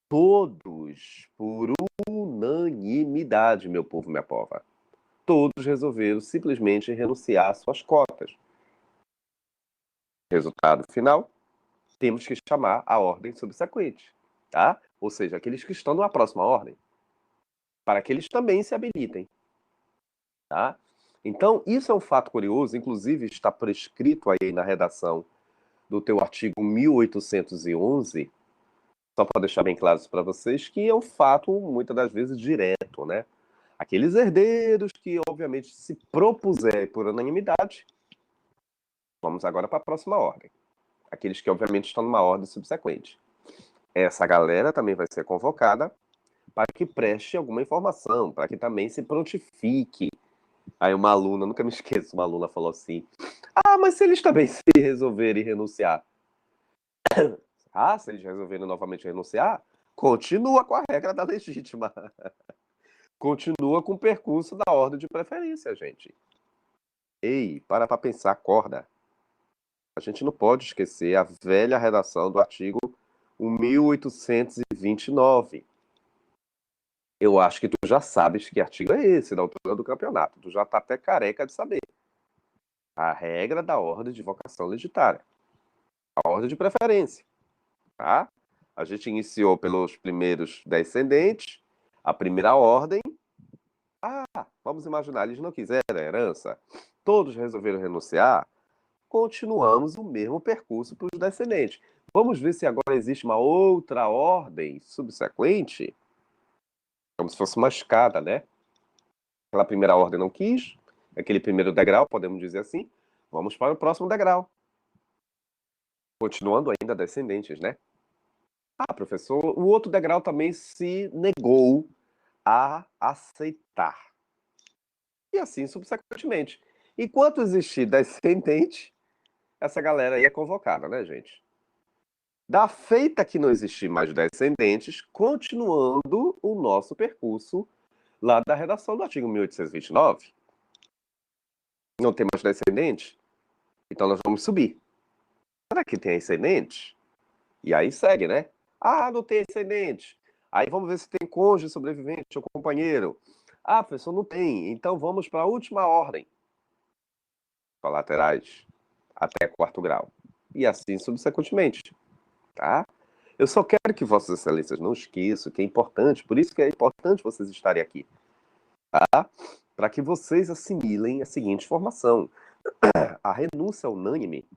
Speaker 1: todos, por unanimidade, meu povo, minha pova, todos resolveram simplesmente renunciar às suas cotas. Resultado final, temos que chamar a ordem subsequente, tá? Ou seja, aqueles que estão numa próxima ordem, para que eles também se habilitem, tá? Então, isso é um fato curioso, inclusive está prescrito aí na redação do teu artigo 1811, só para deixar bem claro isso para vocês, que é um fato, muitas das vezes, direto, né? Aqueles herdeiros que, obviamente, se propuserem por unanimidade, vamos agora para a próxima ordem. Aqueles que, obviamente, estão numa ordem subsequente. Essa galera também vai ser convocada para que preste alguma informação, para que também se prontifique. Aí uma aluna, nunca me esqueço, uma aluna falou assim, mas se eles também se resolverem renunciar? Se eles resolverem novamente renunciar, continua com a regra da legítima. Continua com o percurso da ordem de preferência, gente. Ei, para pensar, acorda. A gente não pode esquecer a velha redação do artigo 1829. Eu acho que tu já sabes que artigo é esse, da altura do campeonato. Tu já tá até careca de saber. A regra da ordem de vocação legitária. A ordem de preferência. Tá? A gente iniciou pelos primeiros descendentes, a primeira ordem. Vamos imaginar, eles não quiseram a herança, todos resolveram renunciar, continuamos o mesmo percurso para os descendentes. Vamos ver se agora existe uma outra ordem subsequente, como se fosse uma escada, né? Aquela primeira ordem não quis, aquele primeiro degrau, podemos dizer assim, vamos para o próximo degrau. Continuando ainda descendentes, né? Professor, o outro degrau também se negou a aceitar. E assim subsequentemente. Enquanto existir descendente, essa galera aí é convocada, né, gente? Da feita que não existir mais descendentes, continuando o nosso percurso lá da redação do artigo 1829. Não tem mais descendente? Então nós vamos subir. Será que tem ascendente? E aí segue, né? Não tem ascendente. Aí vamos ver se tem cônjuge sobrevivente ou companheiro. Professor, não tem. Então vamos para a última ordem. Colaterais. Até quarto grau. E assim subsequentemente. Tá? Eu só quero que Vossas Excelências não esqueçam que é importante, por isso que é importante vocês estarem aqui. Tá? Para que vocês assimilem a seguinte informação. A renúncia unânime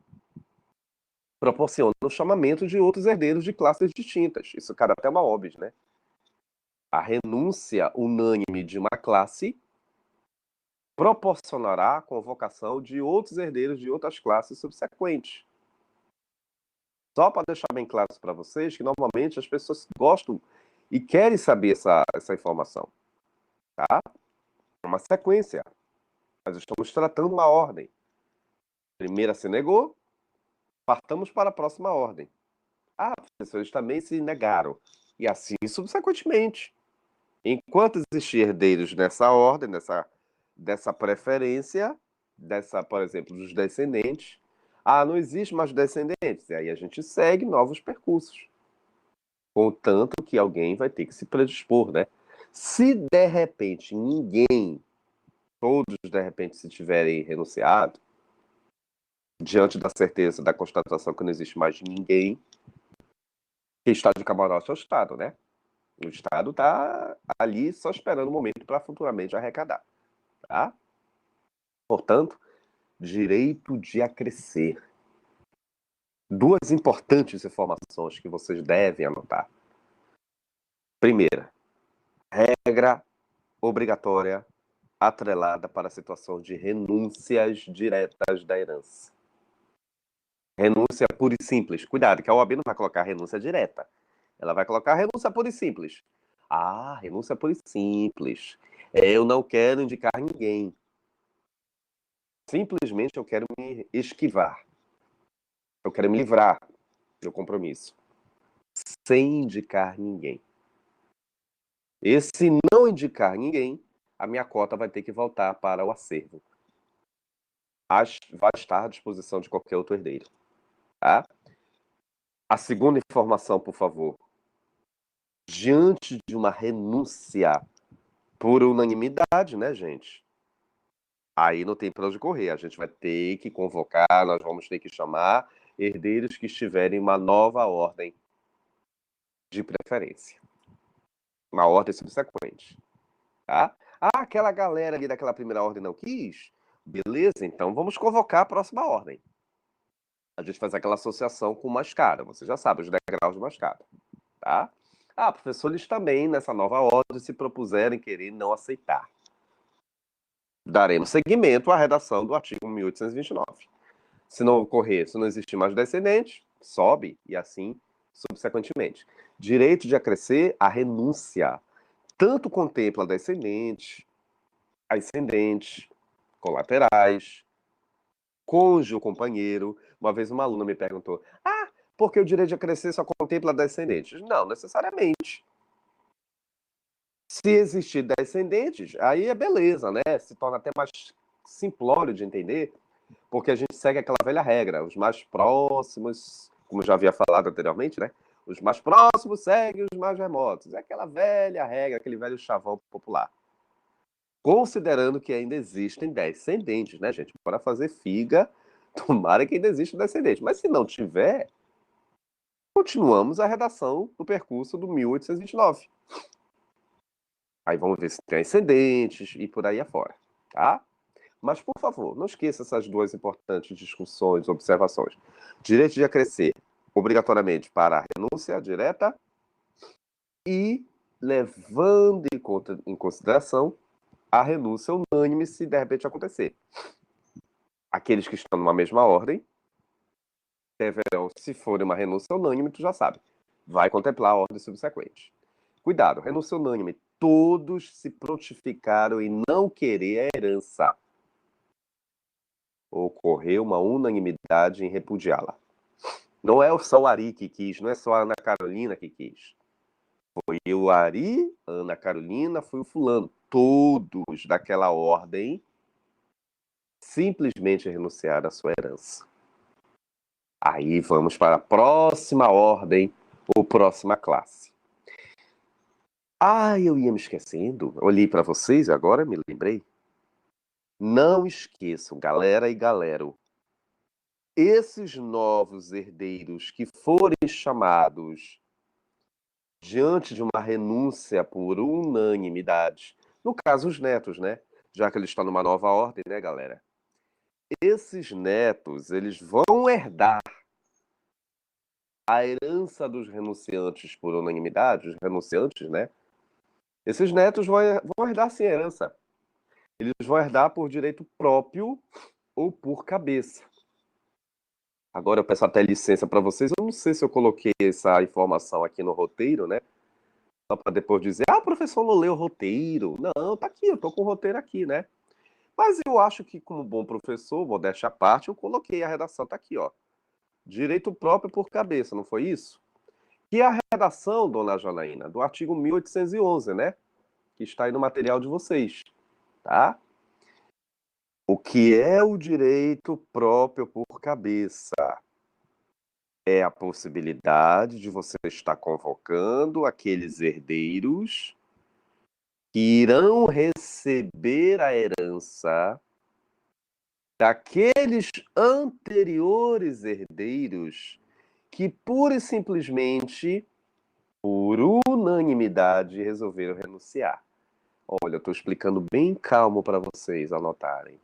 Speaker 1: proporciona o chamamento de outros herdeiros de classes distintas. Isso cabe até uma óbvio, né? A renúncia unânime de uma classe proporcionará a convocação de outros herdeiros de outras classes subsequentes. Só para deixar bem claro isso para vocês, que normalmente as pessoas gostam e querem saber essa informação. Tá? É uma sequência. Nós estamos tratando uma ordem. Primeira se negou, partamos para a próxima ordem. Ah, professores também se negaram. E assim subsequentemente. Enquanto existir herdeiros nessa ordem, dessa preferência, por exemplo, dos descendentes, não existe mais descendentes. E aí a gente segue novos percursos. Contanto que alguém vai ter que se predispor, né? Se de repente todos de repente se tiverem renunciado, diante da certeza da constatação que não existe mais ninguém, quem está de camarote é o Estado, né? O Estado está ali só esperando o momento para futuramente arrecadar. Tá? Portanto, direito de acrescer. Duas importantes informações que vocês devem anotar. Primeira, regra obrigatória atrelada para a situação de renúncias diretas da herança. Renúncia pura e simples. Cuidado, que a OAB não vai colocar renúncia direta. Ela vai colocar renúncia pura e simples. Renúncia pura e simples. Eu não quero indicar ninguém. Simplesmente eu quero me esquivar. Eu quero me livrar do compromisso. Sem indicar ninguém. E se não indicar ninguém, a minha cota vai ter que voltar para o acervo. Vai estar à disposição de qualquer outro herdeiro. Tá? A segunda informação, por favor. Diante de uma renúncia por unanimidade, né, gente? Aí não tem para onde correr. A gente vai ter que convocar, nós vamos ter que chamar herdeiros que estiverem em uma nova ordem de preferência. Uma ordem subsequente. Tá? Aquela galera ali daquela primeira ordem não quis? Beleza, então vamos convocar a próxima ordem. A gente faz aquela associação com o mascara. Você já sabe os degraus do mascara. Tá? Professor, eles também, nessa nova ordem, se propuseram em querer não aceitar. Daremos seguimento à redação do artigo 1829. Se não ocorrer, se não existir mais descendente, sobe e assim subsequentemente. Direito de acrescer a renúncia. Tanto contempla descendentes, ascendentes, colaterais, cônjuge ou companheiro. Uma vez uma aluna me perguntou, porque o direito de acrescer só contempla descendentes? Não, necessariamente. Se existir descendentes, aí é beleza, né? Se torna até mais simplório de entender, porque a gente segue aquela velha regra, os mais próximos, como já havia falado anteriormente, né? Os mais próximos seguem os mais remotos. É aquela velha regra, aquele velho chavão popular. Considerando que ainda existem descendentes, né, gente? Para fazer figa, tomara que ainda exista descendente. Mas se não tiver, continuamos a redação do percurso do 1829. Aí vamos ver se tem ascendentes e por aí afora, tá? Mas, por favor, não esqueça essas duas importantes discussões, observações. Direito de acrescer, obrigatoriamente, para a renúncia direta e levando em consideração a renúncia unânime se de repente acontecer. Aqueles que estão numa mesma ordem deverão, se for uma renúncia unânime, tu já sabe, vai contemplar a ordem subsequente. Cuidado, renúncia unânime. Todos se prontificaram em não querer a herança. Ocorreu uma unanimidade em repudiá-la. Não é só o Ari que quis, não é só a Ana Carolina que quis. Foi o Ari, a Ana Carolina, foi o fulano. Todos daquela ordem simplesmente renunciaram à sua herança. Aí vamos para a próxima ordem ou próxima classe. Eu ia me esquecendo. Olhei para vocês e agora me lembrei. Não esqueçam, galera e galero, esses novos herdeiros que forem chamados diante de uma renúncia por unanimidade, no caso os netos, né? Já que eles estão numa nova ordem, né, galera? Esses netos, eles vão herdar a herança dos renunciantes por unanimidade, os renunciantes, né? Esses netos vão herdar sim a herança. Eles vão herdar por direito próprio ou por cabeça. Agora eu peço até licença para vocês. Eu não sei se eu coloquei essa informação aqui no roteiro, né? Só para depois dizer, o professor não leu o roteiro. Não, tá aqui, eu tô com o roteiro aqui, né? Mas eu acho que, como bom professor, modéstia à parte, eu coloquei a redação, tá aqui, ó. Direito próprio por cabeça, não foi isso? E a redação, dona Janaína, do artigo 1811, né? Que está aí no material de vocês, tá? O que é o direito próprio por cabeça? É a possibilidade de você estar convocando aqueles herdeiros que irão receber a herança daqueles anteriores herdeiros que pura e simplesmente, por unanimidade, resolveram renunciar. Olha, eu estou explicando bem calmo para vocês anotarem.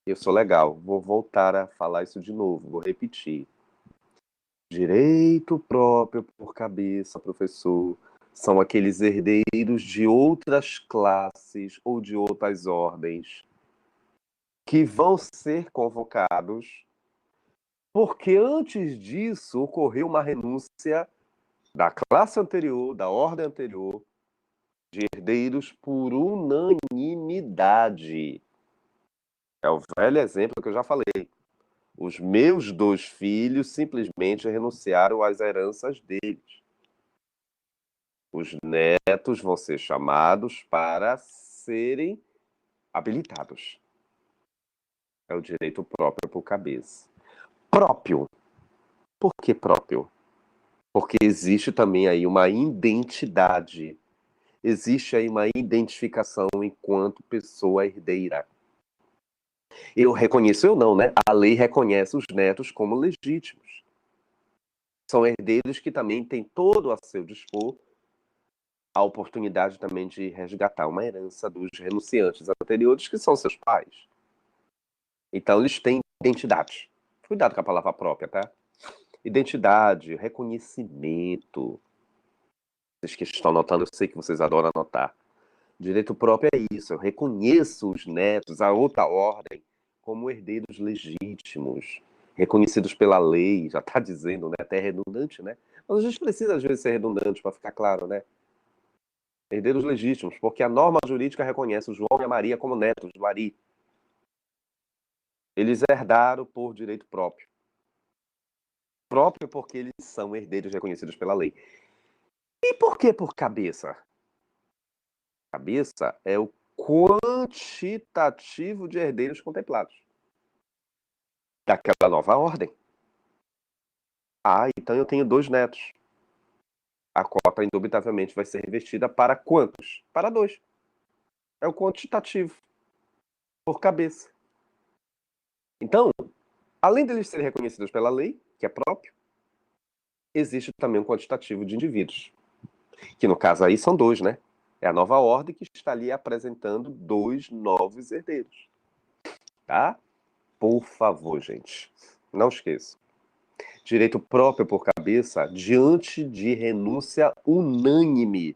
Speaker 1: Eu sou legal, vou voltar a falar isso de novo, vou repetir. Direito próprio por cabeça, professor, são aqueles herdeiros de outras classes ou de outras ordens que vão ser convocados porque antes disso ocorreu uma renúncia da classe anterior, da ordem anterior, de herdeiros por unanimidade. É o velho exemplo que eu já falei. Os meus dois filhos simplesmente renunciaram às heranças deles. Os netos vão ser chamados para serem habilitados. É o direito próprio por cabeça. Próprio. Por que próprio? Porque existe também aí uma identidade. Existe aí uma identificação enquanto pessoa herdeira. Eu reconheço, eu não, né? A lei reconhece os netos como legítimos. São herdeiros que também têm todo a seu dispor a oportunidade também de resgatar uma herança dos renunciantes anteriores, que são seus pais. Então, eles têm identidade. Cuidado com a palavra própria, tá? Identidade, reconhecimento. Vocês que estão anotando, eu sei que vocês adoram anotar. Direito próprio é isso. Eu reconheço os netos, a outra ordem, como herdeiros legítimos, reconhecidos pela lei. Já está dizendo, né? Até redundante, né? Mas a gente precisa, às vezes, ser redundante para ficar claro, né? Herdeiros legítimos, porque a norma jurídica reconhece o João e a Maria como netos do Ari. Eles herdaram por direito próprio. Próprio porque eles são herdeiros reconhecidos pela lei. E por que por cabeça? Cabeça é o quantitativo de herdeiros contemplados daquela nova ordem. Então eu tenho 2 netos. A cota, indubitavelmente, vai ser revestida para quantos? Para 2. É o quantitativo, por cabeça. Então, além deles serem reconhecidos pela lei, que é próprio, existe também um quantitativo de indivíduos. Que no caso aí são 2, né? É a nova ordem que está ali apresentando 2 novos herdeiros. Tá? Por favor, gente. Não esqueça. Direito próprio por cabeça diante de renúncia unânime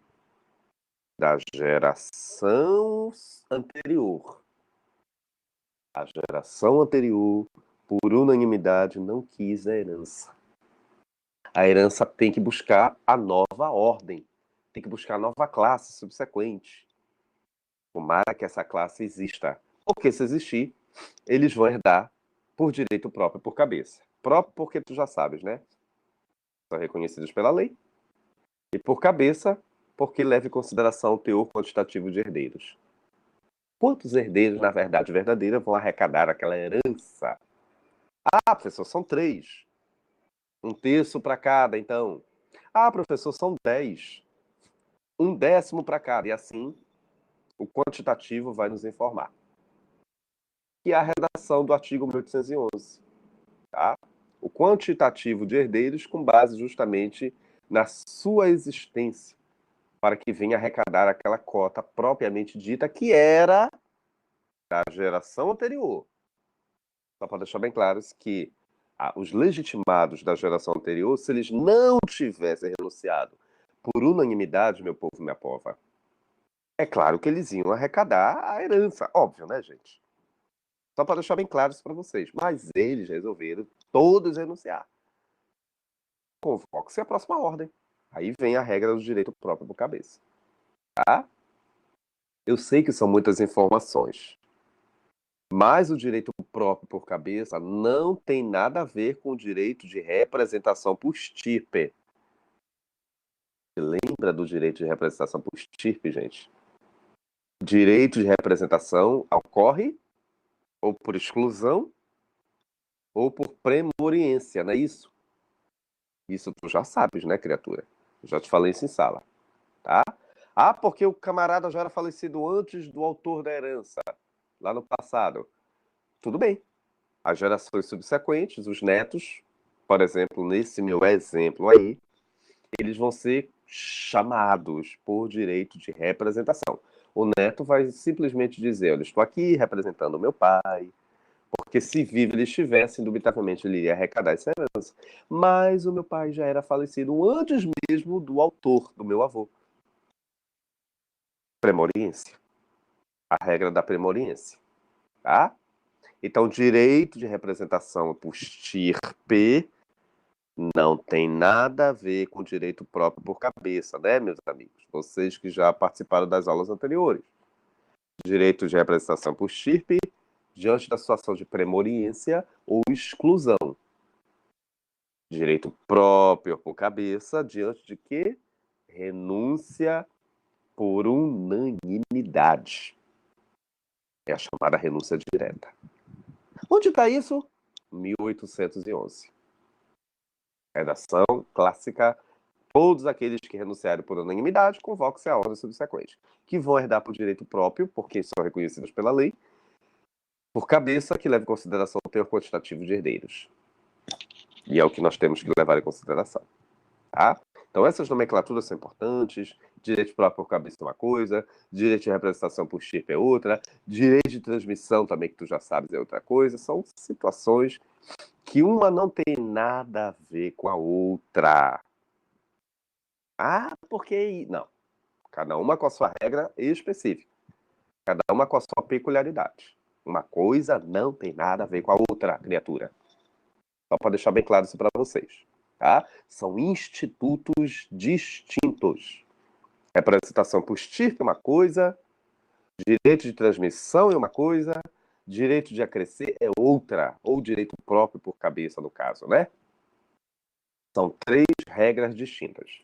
Speaker 1: da geração anterior. A geração anterior, por unanimidade, não quis a herança. A herança tem que buscar a nova ordem, tem que buscar a nova classe subsequente. Tomara que essa classe exista. Porque se existir, eles vão herdar por direito próprio por cabeça. Próprio porque tu já sabes, né? São reconhecidos pela lei. E por cabeça, porque leva em consideração o teor quantitativo de herdeiros. Quantos herdeiros, na verdade verdadeira, vão arrecadar aquela herança? Professor, são 3. 1/3 para cada, então. Professor, são 10. 1/10 para cada. E assim, o quantitativo vai nos informar. E a redação do artigo 1811. Tá? O quantitativo de herdeiros com base justamente na sua existência, para que venha arrecadar aquela cota propriamente dita que era da geração anterior. Só para deixar bem claro que os legitimados da geração anterior, se eles não tivessem renunciado por unanimidade, meu povo, minha pova, É claro que eles iam arrecadar a herança, óbvio, né, gente? Só para deixar bem claro isso para vocês. Mas eles resolveram todos renunciar. Convoque-se a próxima ordem. Aí vem a regra do direito próprio por cabeça, tá? Eu sei que são muitas informações, mas o direito próprio por cabeça não tem nada a ver com o direito de representação por estirpe. Lembra do direito de representação por estirpe, gente? Direito de representação ocorre ou por exclusão ou por premoriência, não é isso? Isso tu já sabes, né, criatura? Eu já te falei isso em sala, tá? Ah, porque o camarada já era falecido antes do autor da herança, lá no passado. Tudo bem. As gerações subsequentes, os netos, por exemplo, nesse meu exemplo aí, eles vão ser chamados por direito de representação. O neto vai simplesmente dizer: olha, estou aqui representando o meu pai, porque se vivo ele estivesse, indubitavelmente ele iria arrecadar essa herança. Mas o meu pai já era falecido antes mesmo do autor, do meu avô. Premoriência. A regra da premoriência, tá? Então, direito de representação por estirpe não tem nada a ver com direito próprio por cabeça, né, meus amigos? Vocês que já participaram das aulas anteriores. Direito de representação por estirpe diante da situação de premoriência ou exclusão. Direito próprio por cabeça diante de quê? Renúncia por unanimidade. É a chamada renúncia direta. Onde está isso? 1811. Redação clássica. Todos aqueles que renunciaram por unanimidade convocam-se à ordem subsequente, que vão herdar por direito próprio, porque são reconhecidos pela lei, por cabeça, que leva em consideração o teor quantitativo de herdeiros. E é o que nós temos que levar em consideração. Tá? Então, essas nomenclaturas são importantes. Direito próprio por cabeça é uma coisa, direito de representação por estirpe é outra, direito de transmissão também, que tu já sabes, é outra coisa. São situações que uma não tem nada a ver com a outra. Ah, porque. Não. Cada uma com a sua regra específica. Cada uma com a sua peculiaridade. Uma coisa não tem nada a ver com a outra, criatura. Só para deixar bem claro isso para vocês. Tá? São institutos distintos. Representação por estirpe é uma coisa, direito de transmissão é uma coisa, direito de acrescer é outra, ou direito próprio por cabeça, no caso, né? São três regras distintas.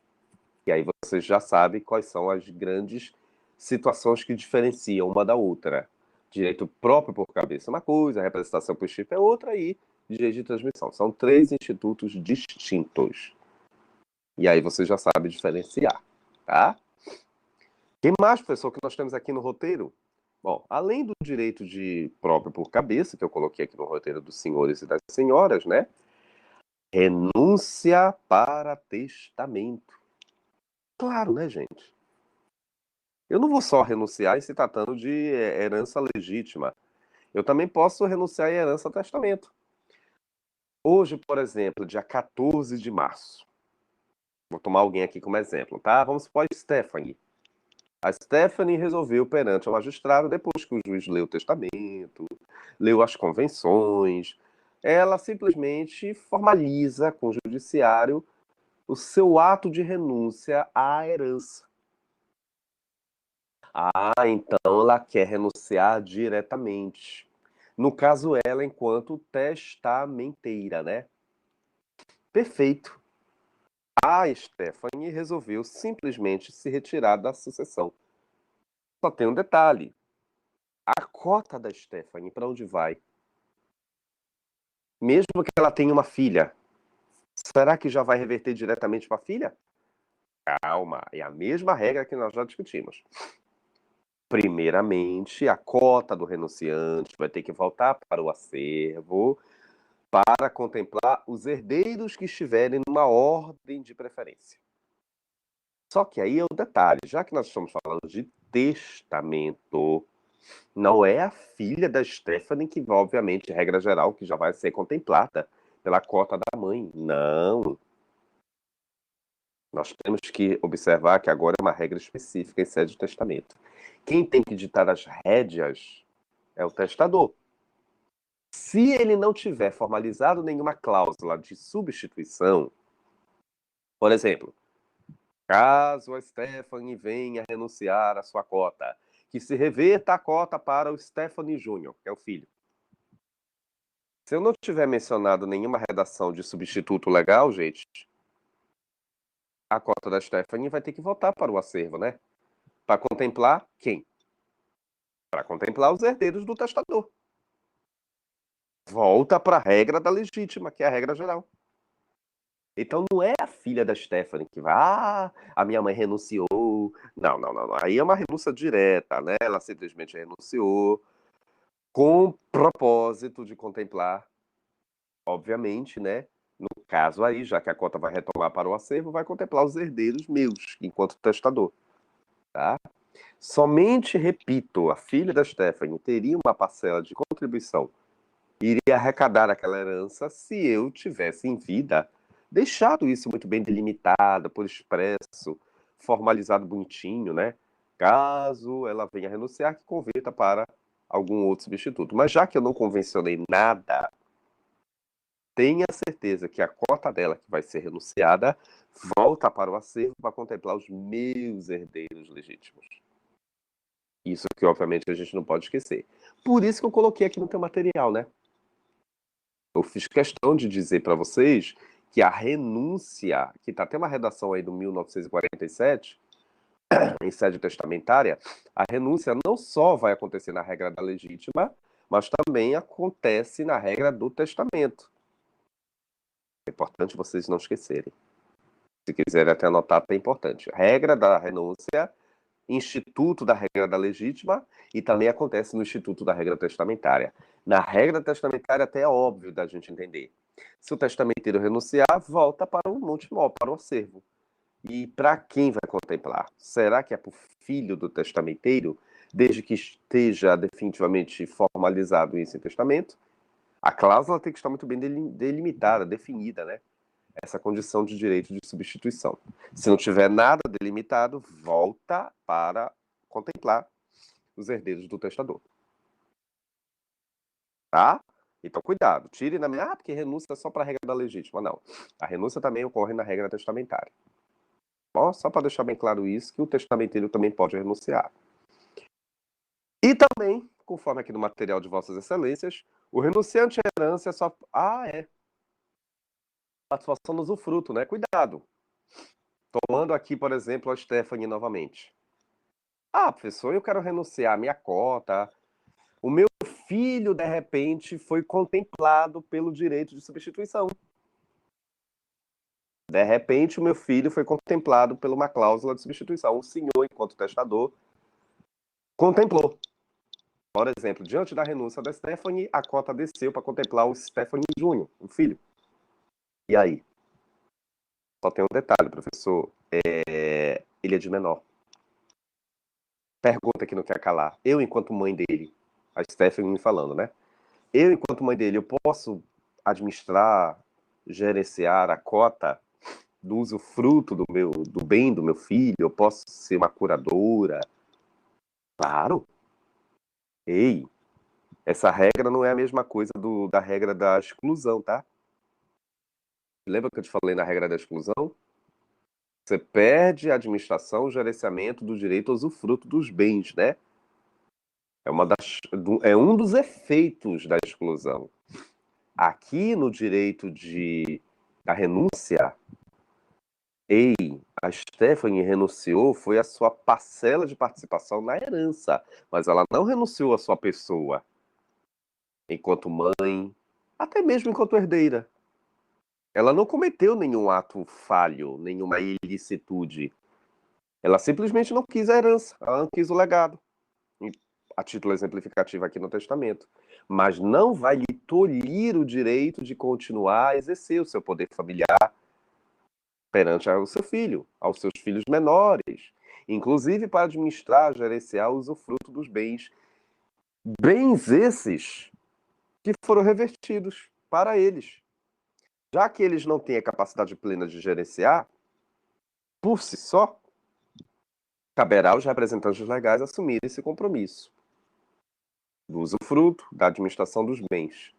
Speaker 1: E aí vocês já sabem quais são as grandes situações que diferenciam uma da outra. Direito próprio por cabeça é uma coisa, representação por estirpe é outra e direito de transmissão. São três institutos distintos. E aí você já sabe diferenciar, tá? Quem mais, professor, que nós temos aqui no roteiro? Bom, além do direito de próprio por cabeça, que eu coloquei aqui no roteiro dos senhores e das senhoras, né? Renúncia para testamento. Claro, né, gente? Eu não vou só renunciar em se tratando de herança legítima. Eu também posso renunciar em herança a testamento. Hoje, por exemplo, dia 14 de março. Vou tomar alguém aqui como exemplo, tá? Vamos supor a Stephanie. A Stephanie resolveu perante o magistrado, depois que o juiz leu o testamento, leu as convenções, ela simplesmente formaliza com o judiciário o seu ato de renúncia à herança. Ah, então ela quer renunciar diretamente. No caso, ela enquanto testamenteira, né? Perfeito. A Stephanie resolveu simplesmente se retirar da sucessão. Só tem um detalhe. A cota da Stephanie, para onde vai? Mesmo que ela tenha uma filha, será que já vai reverter diretamente para a filha? Calma, é a mesma regra que nós já discutimos. Primeiramente, a cota do renunciante vai ter que voltar para o acervo para contemplar os herdeiros que estiverem numa ordem de preferência. Só que aí é o detalhe, já que nós estamos falando de testamento, não é a filha da Stephanie que, obviamente, regra geral, que já vai ser contemplada pela cota da mãe. Não. Nós temos que observar que agora é uma regra específica em sede de testamento. Quem tem que ditar as rédeas é o testador. Se ele não tiver formalizado nenhuma cláusula de substituição, por exemplo, caso a Stephanie venha renunciar à sua cota, que se reverta a cota para o Stephanie Júnior, que é o filho. Se eu não tiver mencionado nenhuma redação de substituto legal, gente, a cota da Stephanie vai ter que voltar para o acervo, né? Para contemplar quem? Para contemplar os herdeiros do testador. Volta para a regra da legítima, que é a regra geral. Então não é a filha da Stephanie que vai, a minha mãe renunciou. Não, não, não, não. Aí é uma renúncia direta, né? Ela simplesmente renunciou com propósito de contemplar, obviamente, né? No caso aí, já que a cota vai retomar para o acervo, vai contemplar os herdeiros meus, enquanto testador, tá? Somente, repito, a filha da Stephanie teria uma parcela de contribuição, iria arrecadar aquela herança se eu tivesse em vida deixado isso muito bem delimitado, por expresso, formalizado bonitinho, né? Caso ela venha renunciar, que converta para algum outro substituto. Mas já que eu não convencionei nada, tenha certeza que a cota dela que vai ser renunciada volta para o acervo para contemplar os meus herdeiros legítimos. Isso que, obviamente, a gente não pode esquecer. Por isso que eu coloquei aqui no teu material, né? Eu fiz questão de dizer para vocês que a renúncia, que está até uma redação aí do 1947, em sede testamentária, a renúncia não só vai acontecer na regra da legítima, mas também acontece na regra do testamento. É importante vocês não esquecerem. Se quiserem até anotar, é importante. Regra da renúncia, instituto da regra da legítima e também acontece no instituto da regra testamentária. Na regra testamentária até é óbvio da gente entender. Se o testamenteiro renunciar, volta para o monte mó, para o acervo. E para quem vai contemplar? Será que é para o filho do testamenteiro, desde que esteja definitivamente formalizado isso em testamento? A cláusula tem que estar muito bem delimitada, definida, né? Essa condição de direito de substituição. Se não tiver nada delimitado, volta para contemplar os herdeiros do testador. Tá? Então, cuidado. Tire na minha... porque renúncia é só para a regra da legítima. Não. A renúncia também ocorre na regra testamentária. Bom, só para deixar bem claro isso, que o testamenteiro também pode renunciar. E também, conforme aqui no material de Vossas Excelências, o renunciante à herança é só... é. Participação no usufruto, né? Cuidado. Tomando aqui, por exemplo, a Stephanie novamente. Professor, eu quero renunciar à minha cota. O meu filho, de repente, foi contemplado pelo direito de substituição. De repente, o meu filho foi contemplado por uma cláusula de substituição. O senhor, enquanto testador, contemplou. Por exemplo, diante da renúncia da Stephanie, a cota desceu para contemplar o Stephanie Júnior, o filho. E aí? Só tem um detalhe, professor. Ele é de menor. Pergunta que não quer calar. Eu, enquanto mãe dele, a Stephanie me falando, né? Eu, enquanto mãe dele, eu posso administrar, gerenciar a cota do usufruto do bem do meu filho? Eu posso ser uma curadora? Claro. Ei, essa regra não é a mesma coisa da regra da exclusão, tá? Lembra que eu te falei na regra da exclusão? Você perde a administração, o gerenciamento do direito ao usufruto dos bens, né? É um dos efeitos da exclusão. Aqui no direito da renúncia, a Stephanie renunciou, foi a sua parcela de participação na herança, mas ela não renunciou à sua pessoa, enquanto mãe, até mesmo enquanto herdeira. Ela não cometeu nenhum ato falho, nenhuma ilicitude. Ela simplesmente não quis a herança, ela não quis o legado. A título exemplificativo aqui no testamento. Mas não vai lhe tolir o direito de continuar a exercer o seu poder familiar perante o seu filho, aos seus filhos menores, inclusive para administrar, gerenciar o usufruto dos bens. Bens esses que foram revertidos para eles. Já que eles não têm a capacidade plena de gerenciar, Por si só, caberá aos representantes legais assumirem esse compromisso do usufruto, da administração dos bens.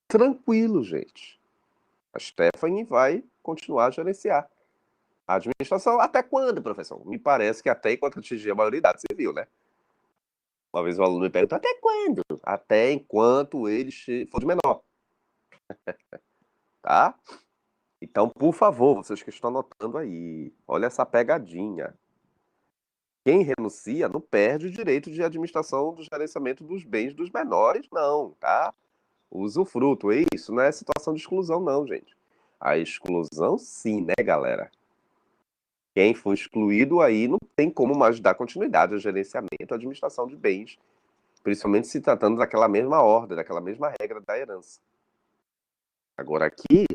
Speaker 1: Tranquilo, gente. A Stephanie vai continuar a gerenciar a administração. Até quando, professor? Me parece que até enquanto atingir a maioridade civil, né? Uma vez o aluno me perguntou, até quando? Até enquanto ele for de menor, tá? Então, por favor, vocês que estão anotando aí, olha essa pegadinha. Quem renuncia não perde o direito de administração do gerenciamento dos bens dos menores, não, tá? Usufruto, isso não é situação de exclusão, não, gente. A exclusão, sim, né, galera? Quem for excluído aí não tem como mais dar continuidade ao gerenciamento, à administração de bens, principalmente se tratando daquela mesma ordem, daquela mesma regra da herança. Agora aqui,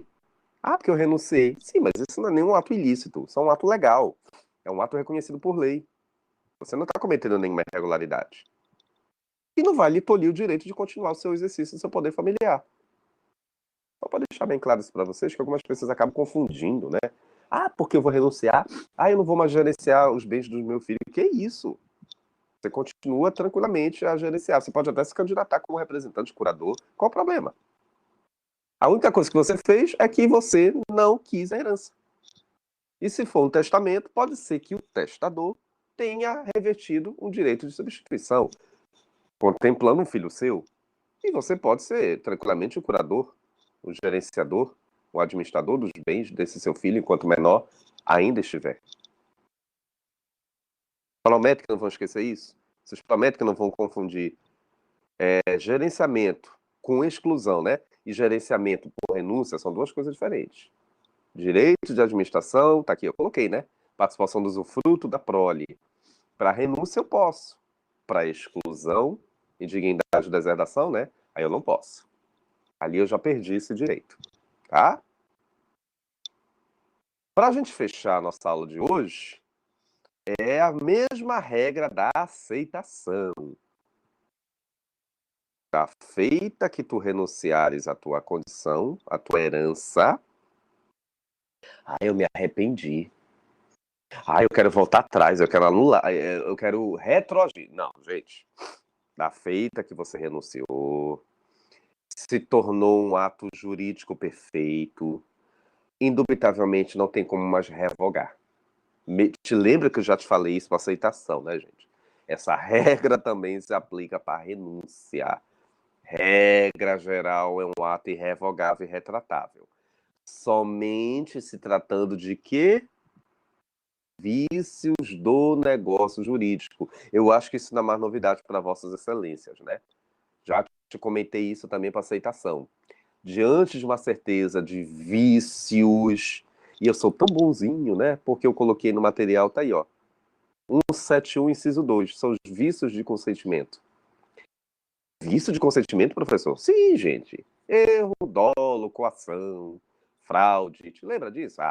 Speaker 1: porque eu renunciei. Sim, mas isso não é nenhum ato ilícito, isso é um ato legal. É um ato reconhecido por lei. Você não está cometendo nenhuma irregularidade. E não vai lhe tolir o direito de continuar o seu exercício do seu poder familiar. Só para deixar bem claro isso para vocês, que algumas pessoas acabam confundindo, né? Porque eu vou renunciar. Eu não vou mais gerenciar os bens do meu filho. Que isso? Você continua tranquilamente a gerenciar. Você pode até se candidatar como representante curador. Qual o problema? A única coisa que você fez é que você não quis a herança. E se for um testamento, pode ser que o testador tenha revertido um direito de substituição, contemplando um filho seu. E você pode ser tranquilamente o curador, o gerenciador, o administrador dos bens desse seu filho enquanto menor ainda estiver. Promete que não vão esquecer isso? Vocês prometem que não vão confundir gerenciamento com exclusão, né? E gerenciamento por renúncia são duas coisas diferentes. Direito de administração, tá aqui, eu coloquei, né? Participação do usufruto da prole. Para renúncia eu posso. Para exclusão e dignidade de deserdação, né? Aí eu não posso. Ali eu já perdi esse direito, tá? Para a gente fechar a nossa aula de hoje, é a mesma regra da aceitação. Tá feita que tu renunciares à tua condição, à tua herança. Eu me arrependi. Eu quero voltar atrás, eu quero anular, eu quero retroagir. Não, gente. Da feita que você renunciou, se tornou um ato jurídico perfeito, indubitavelmente não tem como mais revogar. Te lembra que eu já te falei isso para aceitação, né, gente? Essa regra também se aplica para renúncia. Regra geral é um ato irrevogável e retratável. Somente se tratando de quê? Vícios do negócio jurídico. Eu acho que isso não é mais novidade para vossas excelências, né? Já te comentei isso também para aceitação. Diante de uma certeza de vícios, e eu sou tão bonzinho, né? Porque eu coloquei no material, tá aí, ó. 171, inciso 2, são os vícios de consentimento. Vício de consentimento, professor? Sim, gente. Erro, dolo, coação, fraude. Te lembra disso?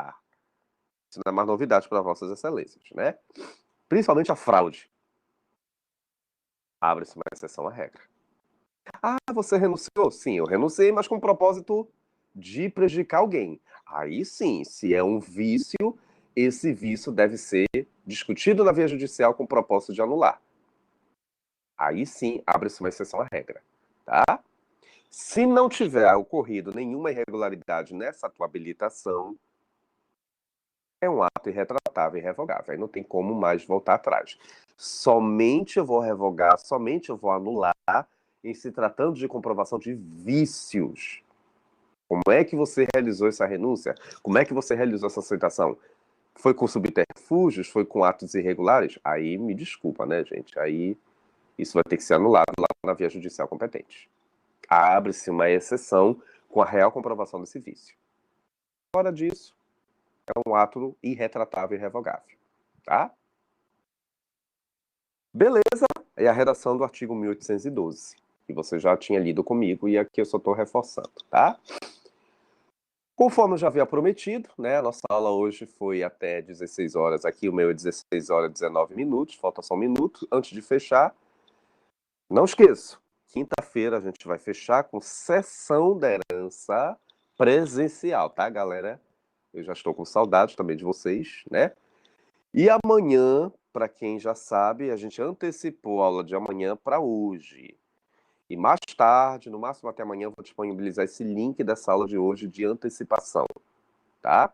Speaker 1: Isso não é mais novidade para vossas excelências, né? Principalmente a fraude. Abre-se uma exceção à regra. Você renunciou? Sim, eu renunciei, mas com o propósito de prejudicar alguém. Aí sim, se é um vício, esse vício deve ser discutido na via judicial com o propósito de anular. Aí sim, abre-se uma exceção à regra, tá? Se não tiver ocorrido nenhuma irregularidade nessa tua habilitação, é um ato irretratável e irrevogável. Aí não tem como mais voltar atrás. Somente eu vou revogar, somente eu vou anular em se tratando de comprovação de vícios. Como é que você realizou essa renúncia? Como é que você realizou essa aceitação? Foi com subterfúgios? Foi com atos irregulares? Aí me desculpa, né, gente? Aí isso vai ter que ser anulado lá na via judicial competente. Abre-se uma exceção com a real comprovação desse vício. Fora disso, é um ato irretratável e irrevogável. Tá? Beleza? É a redação do artigo 1812, que você já tinha lido comigo e aqui eu só estou reforçando, tá? Conforme eu já havia prometido, né? A nossa aula hoje foi até 16 horas. Aqui o meu é 16 horas e 19 minutos. Falta só um minuto. Antes de fechar, não esqueço. Quinta-feira a gente vai fechar com sessão da herança presencial, tá, galera? Eu já estou com saudade também de vocês, né? E amanhã, para quem já sabe, a gente antecipou a aula de amanhã para hoje. E mais tarde, no máximo até amanhã, eu vou disponibilizar esse link dessa aula de hoje de antecipação, tá?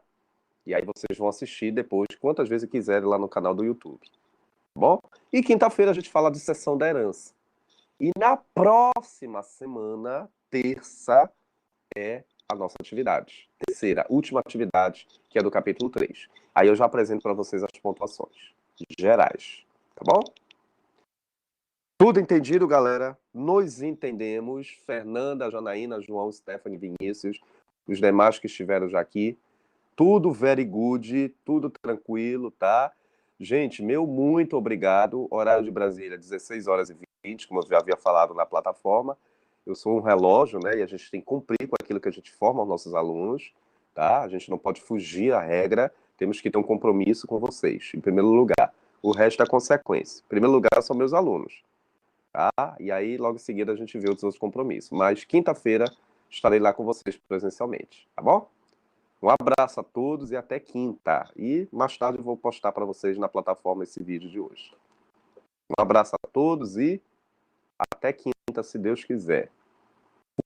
Speaker 1: E aí vocês vão assistir depois, quantas vezes quiserem lá no canal do YouTube, tá bom? E quinta-feira a gente fala de sessão da herança. E na próxima semana, terça, é a nossa atividade. Terceira, última atividade, que é do capítulo 3. Aí eu já apresento para vocês as pontuações gerais, tá bom? Tudo entendido, galera? Nos entendemos. Fernanda, Janaína, João, Stephanie, Vinícius, os demais que estiveram já aqui. Tudo very good, tudo tranquilo, tá? Gente, meu muito obrigado. Horário de Brasília, 16h20, como eu já havia falado na plataforma. Eu sou um relógio, né? E a gente tem que cumprir com aquilo que a gente forma aos nossos alunos, tá? A gente não pode fugir à regra. Temos que ter um compromisso com vocês, em primeiro lugar. O resto é consequência. Em primeiro lugar, são meus alunos, tá? E aí, logo em seguida, a gente vê os outros compromissos. Mas quinta-feira estarei lá com vocês presencialmente, tá bom? Um abraço a todos e até quinta. E mais tarde eu vou postar para vocês na plataforma esse vídeo de hoje. Um abraço a todos e até quinta, se Deus quiser.